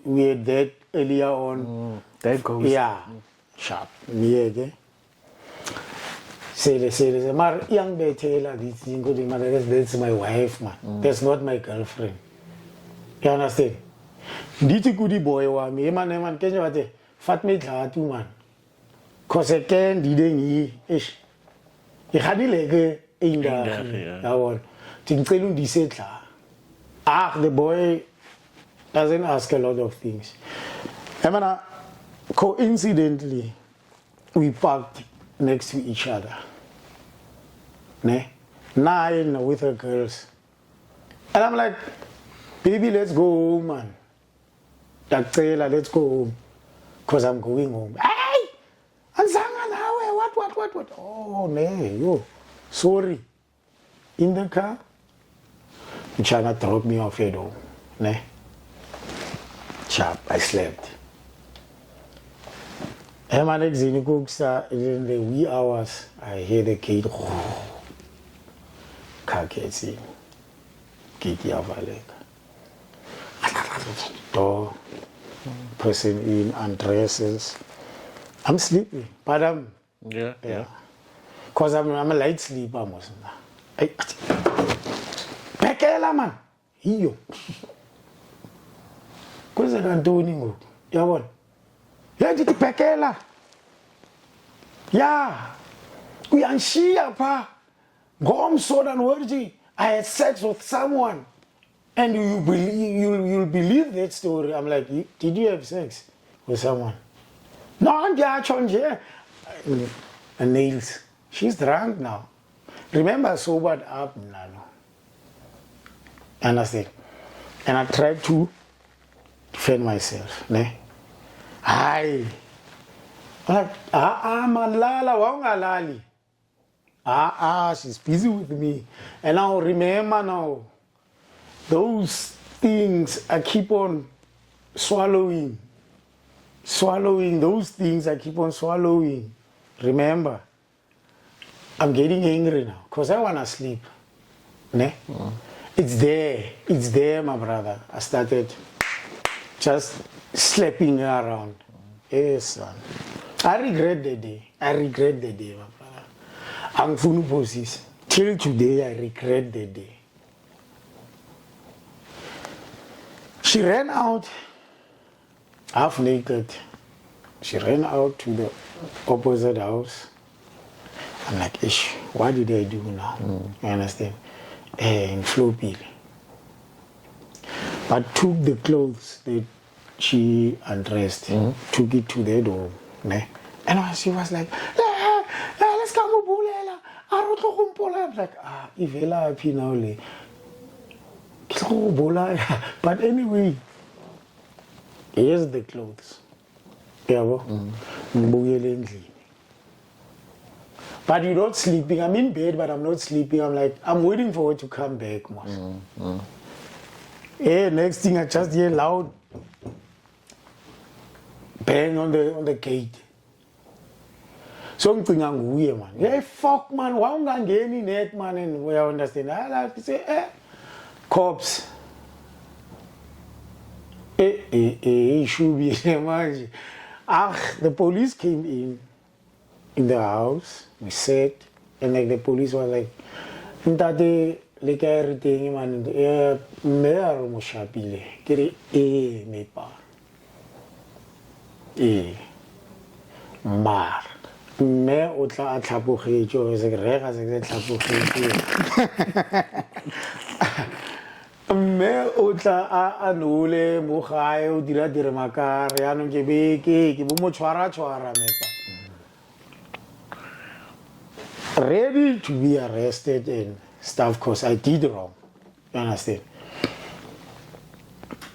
Speaker 3: we had that earlier on.
Speaker 2: That goes.
Speaker 3: Yeah, sharp. Yeah, okay. Say, young Taylux, that's my wife, man. That's not my girlfriend. You understand? Diti goody boy wa me man Kenya wate fat me tatu man. Cause I can't didn't ish. I had the leg in the one. Tinkelu disetla. The boy doesn't ask a lot of things. Coincidentally, we parked next to each other. 9 with her girls. And I'm like, baby, let's go home, man. Let's go home. Because I'm going home. Hey! What? Oh, no. Sorry. In the car, China dropped me off at home. Sharp, I slept. In the wee hours, I hear the gate. Car gets in. Gate yavalek. Door. Person in, undresses. I'm sleepy, but I'm. Yeah. Because I'm a light sleeper. Pekela man. Iyo. Kuze kantoni ngoku? Yabona? Yandithi phekela. Yeah. Uyanshiya pha. Ngomso dan wordi. I had sex with someone. And you'll believe that story. I'm like, did you have sex with someone? No, I'm here. And nails. She's drunk now. Remember, sobered up now. Understand? And I tried to defend myself. I'm like, man, Lala, Wangalali. She's busy with me. And now remember now, those things I keep on swallowing. Those things I keep on swallowing. Remember, I'm getting angry now because I want to sleep. Ne? It's there, my brother. I started just slapping her around. Yes, son. I regret the day, my brother. I'm full of poses. Till today, I regret the day. She ran out, half naked. She ran out to the opposite house. I'm like, ish, what did I do now? You understand? In Floppy. But took the clothes that she undressed, took it to the door. Ne? And she was like, let's come to Bulela. I'm like, Ivela Pinaole. But anyway, here's the clothes. But you're not sleeping. I'm in bed, but I'm not sleeping. I'm like, I'm waiting for her to come back. Next thing I just hear loud bang on the gate. So I'm thinking, weird, man. Hey, fuck, man. Why am I getting net, man? And we understand. I like to say, cops. Should be man. The police came in the house. We sat, and like the police was like, "Ntate, like everything, man. Me are mo shapile. Kere me pa. Mar. Me otla atlapogetse, se rega se tlapogetse. Me otla a nole mo gae o dira makare ya no ke beke ke bo mo tshwara me pa. Ready to be arrested and stuff because I did wrong. You understand?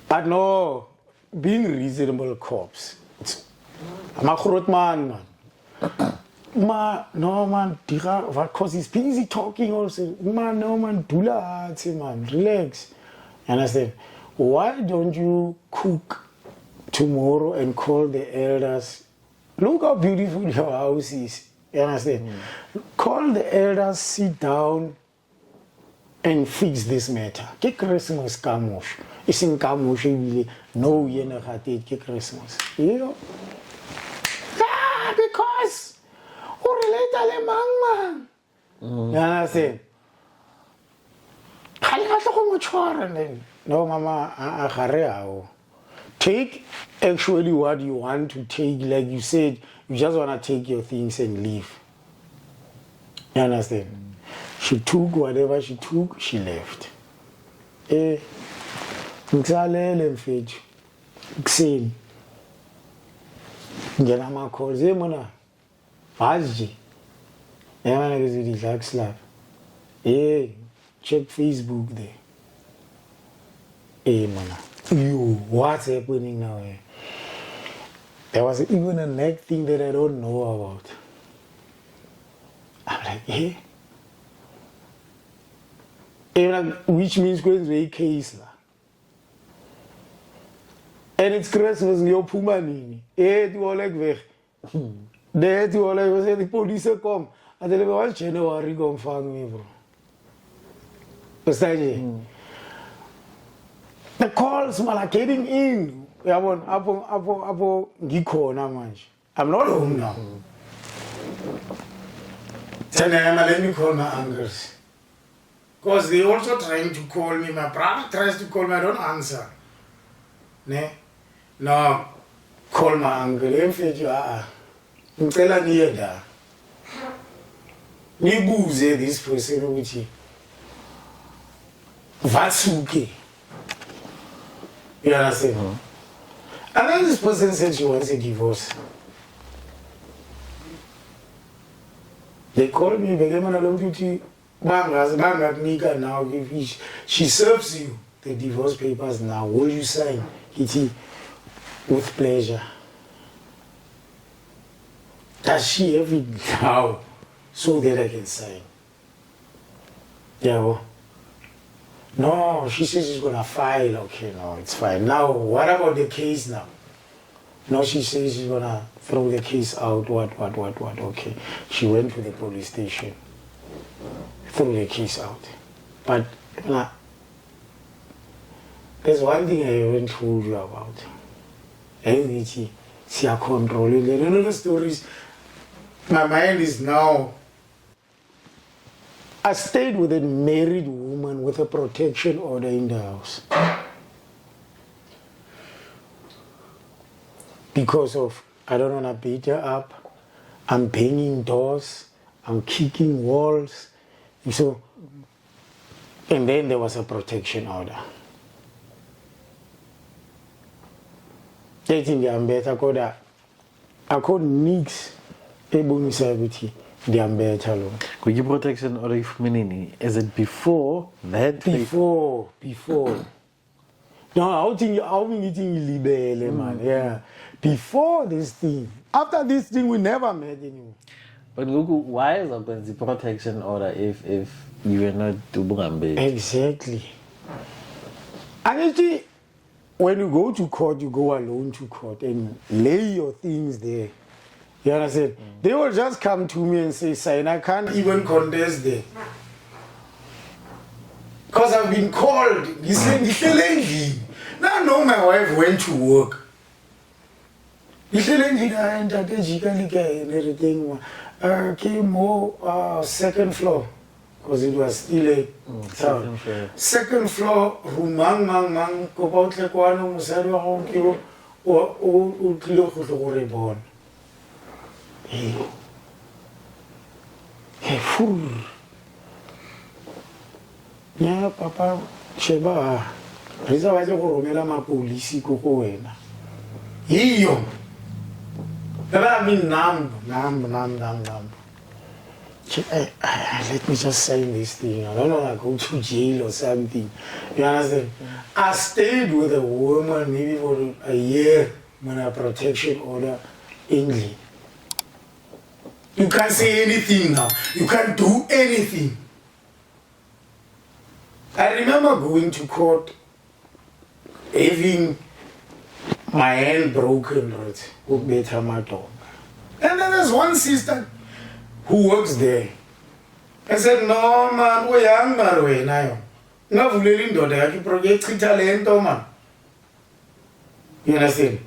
Speaker 3: But no, being reasonable cops. I'm a grot man. No man, because he's busy talking also. Man, no man, dula, man, relax. You understand? Why don't you cook tomorrow and call the elders? Look how beautiful your house is. You understand? Call the elders, sit down, and fix this matter. Ke Christmas kamosh. Isn't kamosh really no yena khatet ke Christmas. You know? Because who relate ale man. You understand? No, mama, take actually what you want to take. Like you said, you just want to take your things and leave. You understand? She took whatever she took, she left. Ngizalele mfethu. Kuseni. Ngena ama calls mona. Bazi. Yabana ke zidla kuslap. Check Facebook there. Mana. What's happening now? There was even a neck thing that I don't know about. I'm like, which means going to a case. And it's Christmas, you're Pumanini. You all like, there you all like, the police come. And they were all January come find me, bro. The calls are getting in. I'm not home now. Let me call my uncles. Because they also trying to call me. My brother tries to call me, I don't answer. No, call my uncle. I'm telling you that. This person with you. Vasuke. You understand? And then this person said she wants a divorce. They called me, they gave me a long duty. Now, if she serves you the divorce papers now, will you sign? With pleasure. Does she have it now so that I can sign? Yeah, well, no, she says she's gonna file. Okay, no, it's fine. Now, what about the case now? No, she says she's gonna throw the case out. What? Okay. She went to the police station, threw the case out. But there's one thing I haven't told you about. See, I control it. You know the stories. My mind is now. I stayed with a married woman with a protection order in the house. Because of, I don't want to beat her up. I'm banging doors. I'm kicking walls. So, and then there was a protection order. I think I'm better. I could nix ebonisa I'm better.
Speaker 2: Could you protection or if meaning? Is it before that?
Speaker 3: Before. No, I think libele, man. Yeah. Before this thing. After this thing, we never met anymore.
Speaker 2: But Gugu, why is the protection order if you were not doing?
Speaker 3: Exactly. And you see, when you go to court, you go alone to court and lay your things there. You understand? They will just come to me and say, "Sign, I can't even contest there." Because I've been called. He said, now I know my wife went to work. He said, I entered the JIKA and everything. Came more second floor. Because it was still a second floor. Rumang mang go out like one of Musado Honkio or Reborn. Hey, fool. Yeah, Papa Sheba. Reza waje go romela mapolisi ko go wena. Iyo. Baba mi nam. Let me just say this thing. I don't know, I go to jail or something. You understand? I stayed with a woman maybe for a year when a protection order English. You can't say anything now. You can't do anything. I remember going to court, having my hand broken, right? And then there's one sister who works there. I said, "No man, we young man, now. Man." You understand?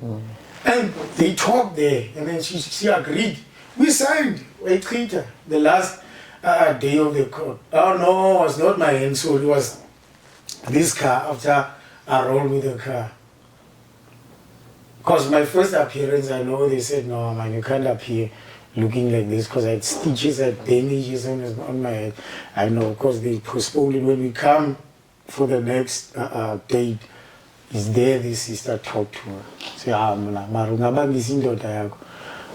Speaker 3: And they talked there, and then she agreed. We signed. We treated the last day of the court. Oh no, it was not my hand, so it was this car after I rolled with the car. Because my first appearance, I know they said, "No man, you can't appear looking like this," because I had stitches, I had bandages on my head. I know, because they postponed it. When we come for the next date, is there this sister talked to her. Say,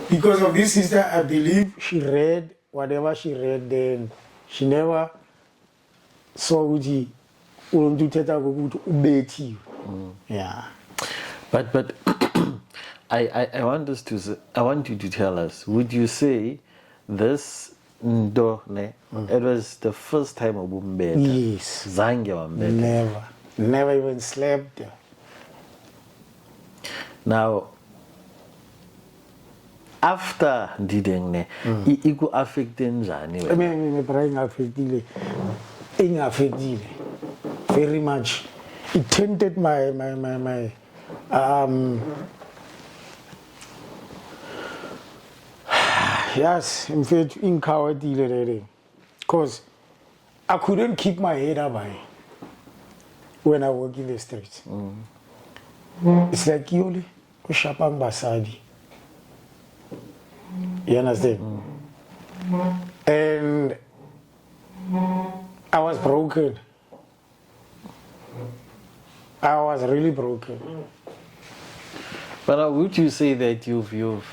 Speaker 3: because of this sister, I believe she read whatever she read, then she never saw the yeah.
Speaker 2: But I want you to tell us, would you say this it was the first time of Bumbeta?
Speaker 3: Yes. Never even slept there.
Speaker 2: Now, after Dideng, it could affect them.
Speaker 3: I mean, very much. It tainted my yes, in fact, in Khwati, because I couldn't keep my head up high when I work in the streets. It's like Yoli, Kushapang Basadi. You understand? And I was broken. I was really broken.
Speaker 2: But would you say that you've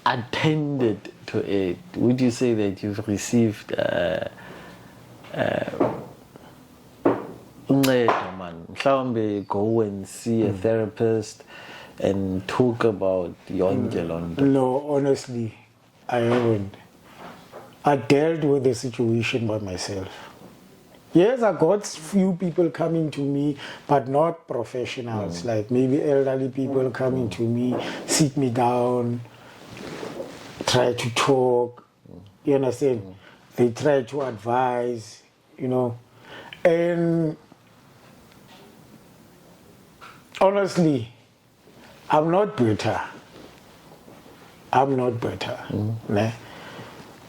Speaker 2: attended to it? Would you say that you've received go and see a therapist, and talk about yonke lonto?
Speaker 3: No, honestly, I haven't. I dealt with the situation by myself. Yes, I got few people coming to me, but not professionals, like maybe elderly people coming to me, sit me down, try to talk, you understand? They try to advise, you know. And honestly, I'm not bitter. I'm not bitter. Ne?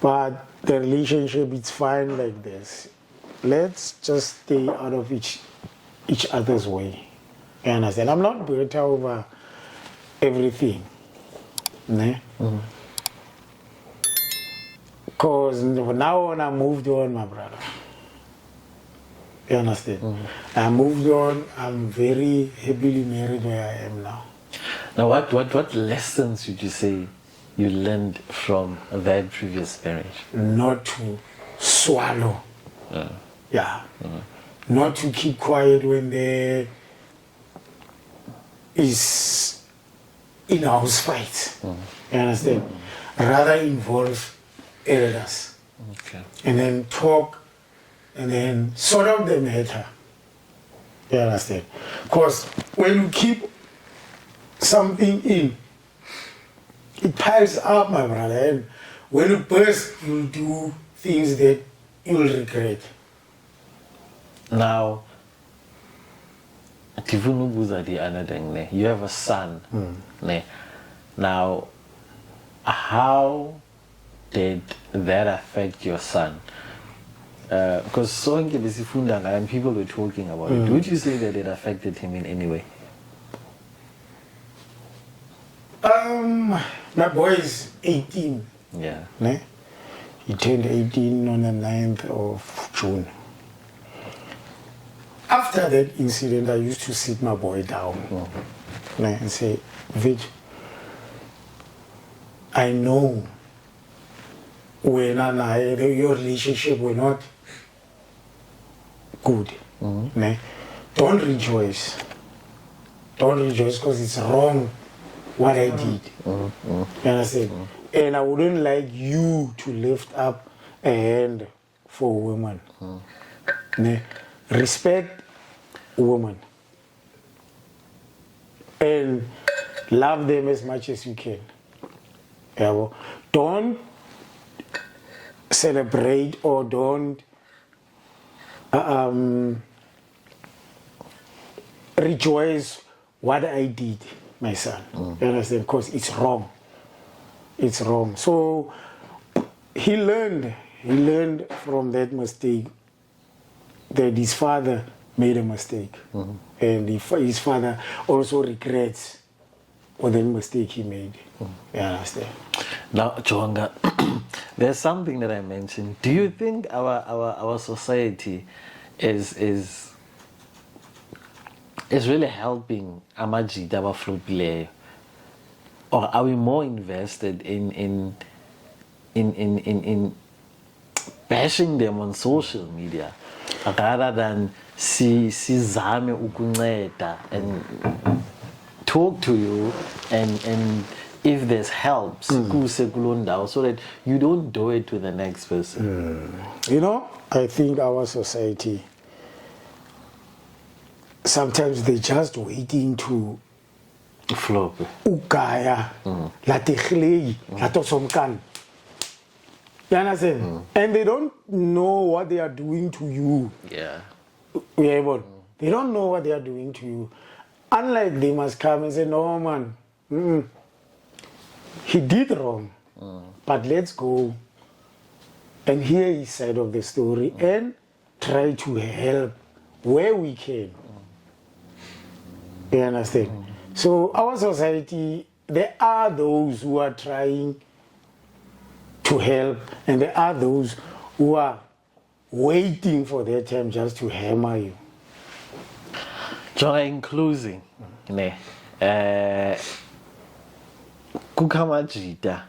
Speaker 3: But the relationship is fine like this. Let's just stay out of each other's way. You understand? I'm not bitter over everything. Ne? Because now on I moved on, my brother. You understand? I moved on. I'm very happily married where I am now.
Speaker 2: Now, what lessons would you say you learned from that previous marriage?
Speaker 3: Not to swallow. Yeah. Not to keep quiet when there is in-house fights. You understand? Rather involve elders.
Speaker 2: Okay.
Speaker 3: And then talk and then sort out the matter. You understand? Because when you keep something in, it piles up, my brother. And when you burst, you'll do things that you'll regret.
Speaker 2: Now, you have a son. Ne? Now, how did that affect your son? Because and people were talking about it. Would you say that it affected him in any way?
Speaker 3: My boy is 18.
Speaker 2: Yeah.
Speaker 3: Ne? He turned 18 on the 9th of June. After that incident, I used to sit my boy down and say, Vich, I know when your relationship were not good. Ne? Don't rejoice. Don't rejoice because it's wrong what I did. You understand? And I wouldn't like you to lift up a hand for women. Ne? Respect women. And love them as much as you can. Yeah, well, don't celebrate or don't rejoice what I did, my son. You understand? Because it's wrong. It's wrong. So he learned from that mistake that his father made a mistake. And his father also regrets for the mistake he made. You understand?
Speaker 2: Now, Chonga, there's something that I mentioned. Do you think our society is really helping amajita abafruitleyo, or are we more invested in bashing them on social media rather than sizame ukunceda and talk to you and if there's help so that you don't do it to the next person?
Speaker 3: You know, I think our society, sometimes they're just waiting to
Speaker 2: flop.
Speaker 3: Ukaya, lateglei, latosomkan. You understand? And they don't know what they are doing to you.
Speaker 2: Yeah.
Speaker 3: They don't know what they are doing to you. Unlike they must come and say, no man, he did wrong, but let's go and hear his side of the story and try to help where we can. You understand? So our society, there are those who are trying to help, and there are those who are waiting for their time just to hammer you.
Speaker 2: John, in closing, kukamajita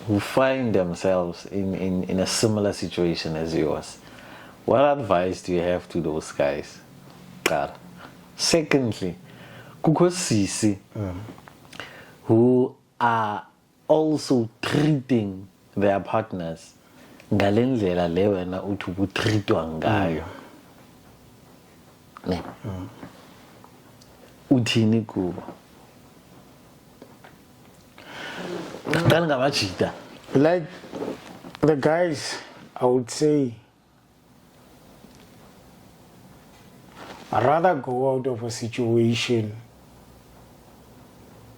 Speaker 2: who find themselves in a similar situation as yours, what advice do you have to those guys? God. Secondly, kukho sisi who are also treating their partners ngale ndlela le wena uthi ukutreatwa ngayo. Ne. Uthini kubo? Qala ngabajita.
Speaker 3: Like the guys, I would say, I'd rather go out of a situation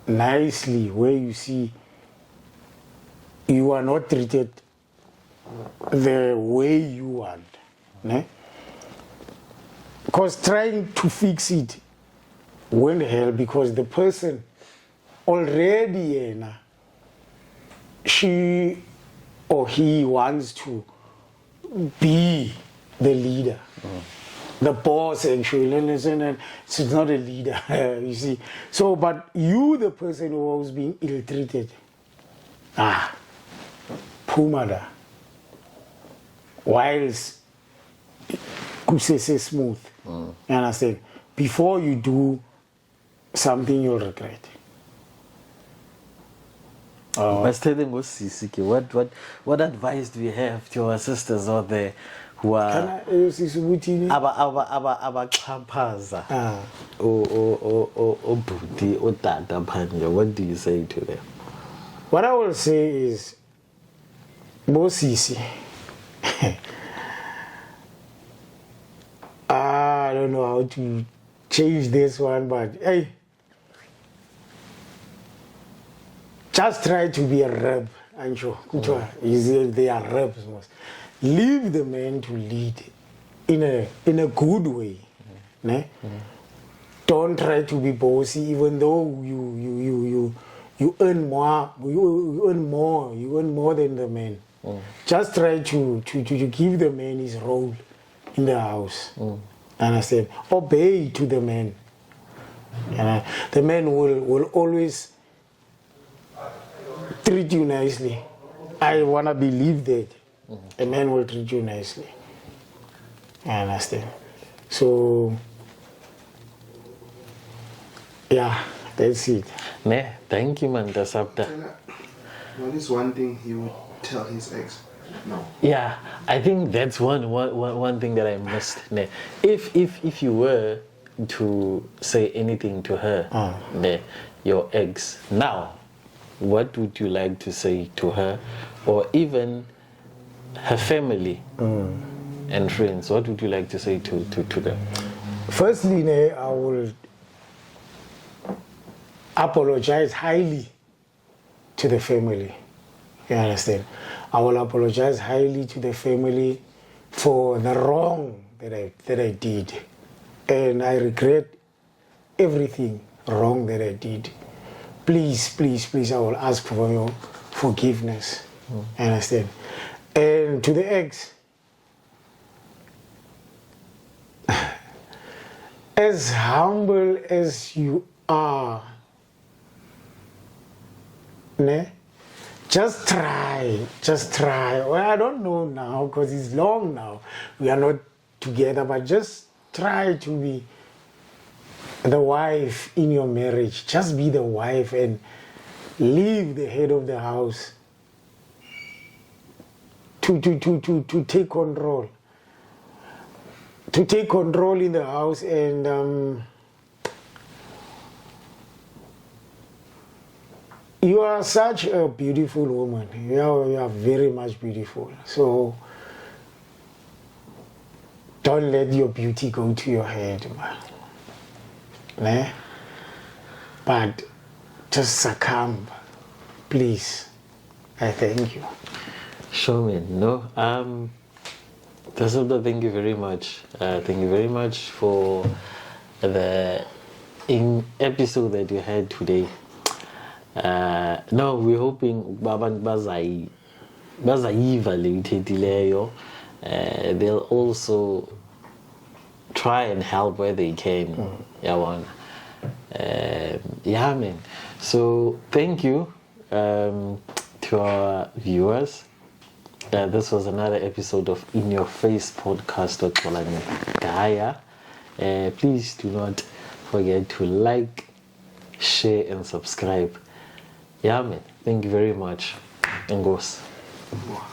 Speaker 3: nicely where you see you are not treated the way you want. Ne? Because trying to fix it won't help, because the person already, she or he wants to be the leader, the boss actually, and it's not a leader, you see. So, but you, the person who was being ill-treated, Pumada, whilst kusese smooth, you understand? Before you do something you'll regret.
Speaker 2: What advice do you have to our sisters out there who are abaxhaphaza obhuti otata phanje? What do you say to them?
Speaker 3: What I will say is, Bosisi, I don't know how to change this one, but hey, just try to be a rep, Ancho. They are reps. Leave the man to lead in a good way. Ne? Don't try to be bossy, even though you earn more. You earn more than the man. Just try to give the man his role in the house. Understand? Obey to the man. The man will always treat you nicely. I want to believe that a man will treat you nicely. I understand. So, yeah, that's it.
Speaker 2: Ne, thank you, man. SABTA.
Speaker 4: What is one thing he would tell his ex? No.
Speaker 2: Yeah, I think that's one thing that I missed. Ne. If you were to say anything to her, ne, your ex, now, what would you like to say to her, or even her family and friends? What would you like to say to them?
Speaker 3: Firstly, I will apologize highly to the family. You understand? I will apologize highly to the family for the wrong that I did, and I regret everything wrong that I did. Please, I will ask for your forgiveness. Understand? And to the ex, as humble as you are, ne? Just try. Well, I don't know now because it's long now. We are not together, but just try to be the wife in your marriage. Just be the wife and leave the head of the house to take control. To take control in the house, and you are such a beautiful woman. You are very much beautiful. So don't let your beauty go to your head, man. Ne? But just succumb, please. I thank you.
Speaker 2: Sure, man. No, Tasabda, thank you very much. Thank you very much for the episode that you had today. No, we're hoping Baban Bazayiva Leyo. They'll also try and help where they can. Yeah, man. So thank you to our viewers. This was another episode of In Your Face podcast. Please do not forget to like, share, and subscribe. Yeah, man. Thank you very much. And goes.
Speaker 4: Wow.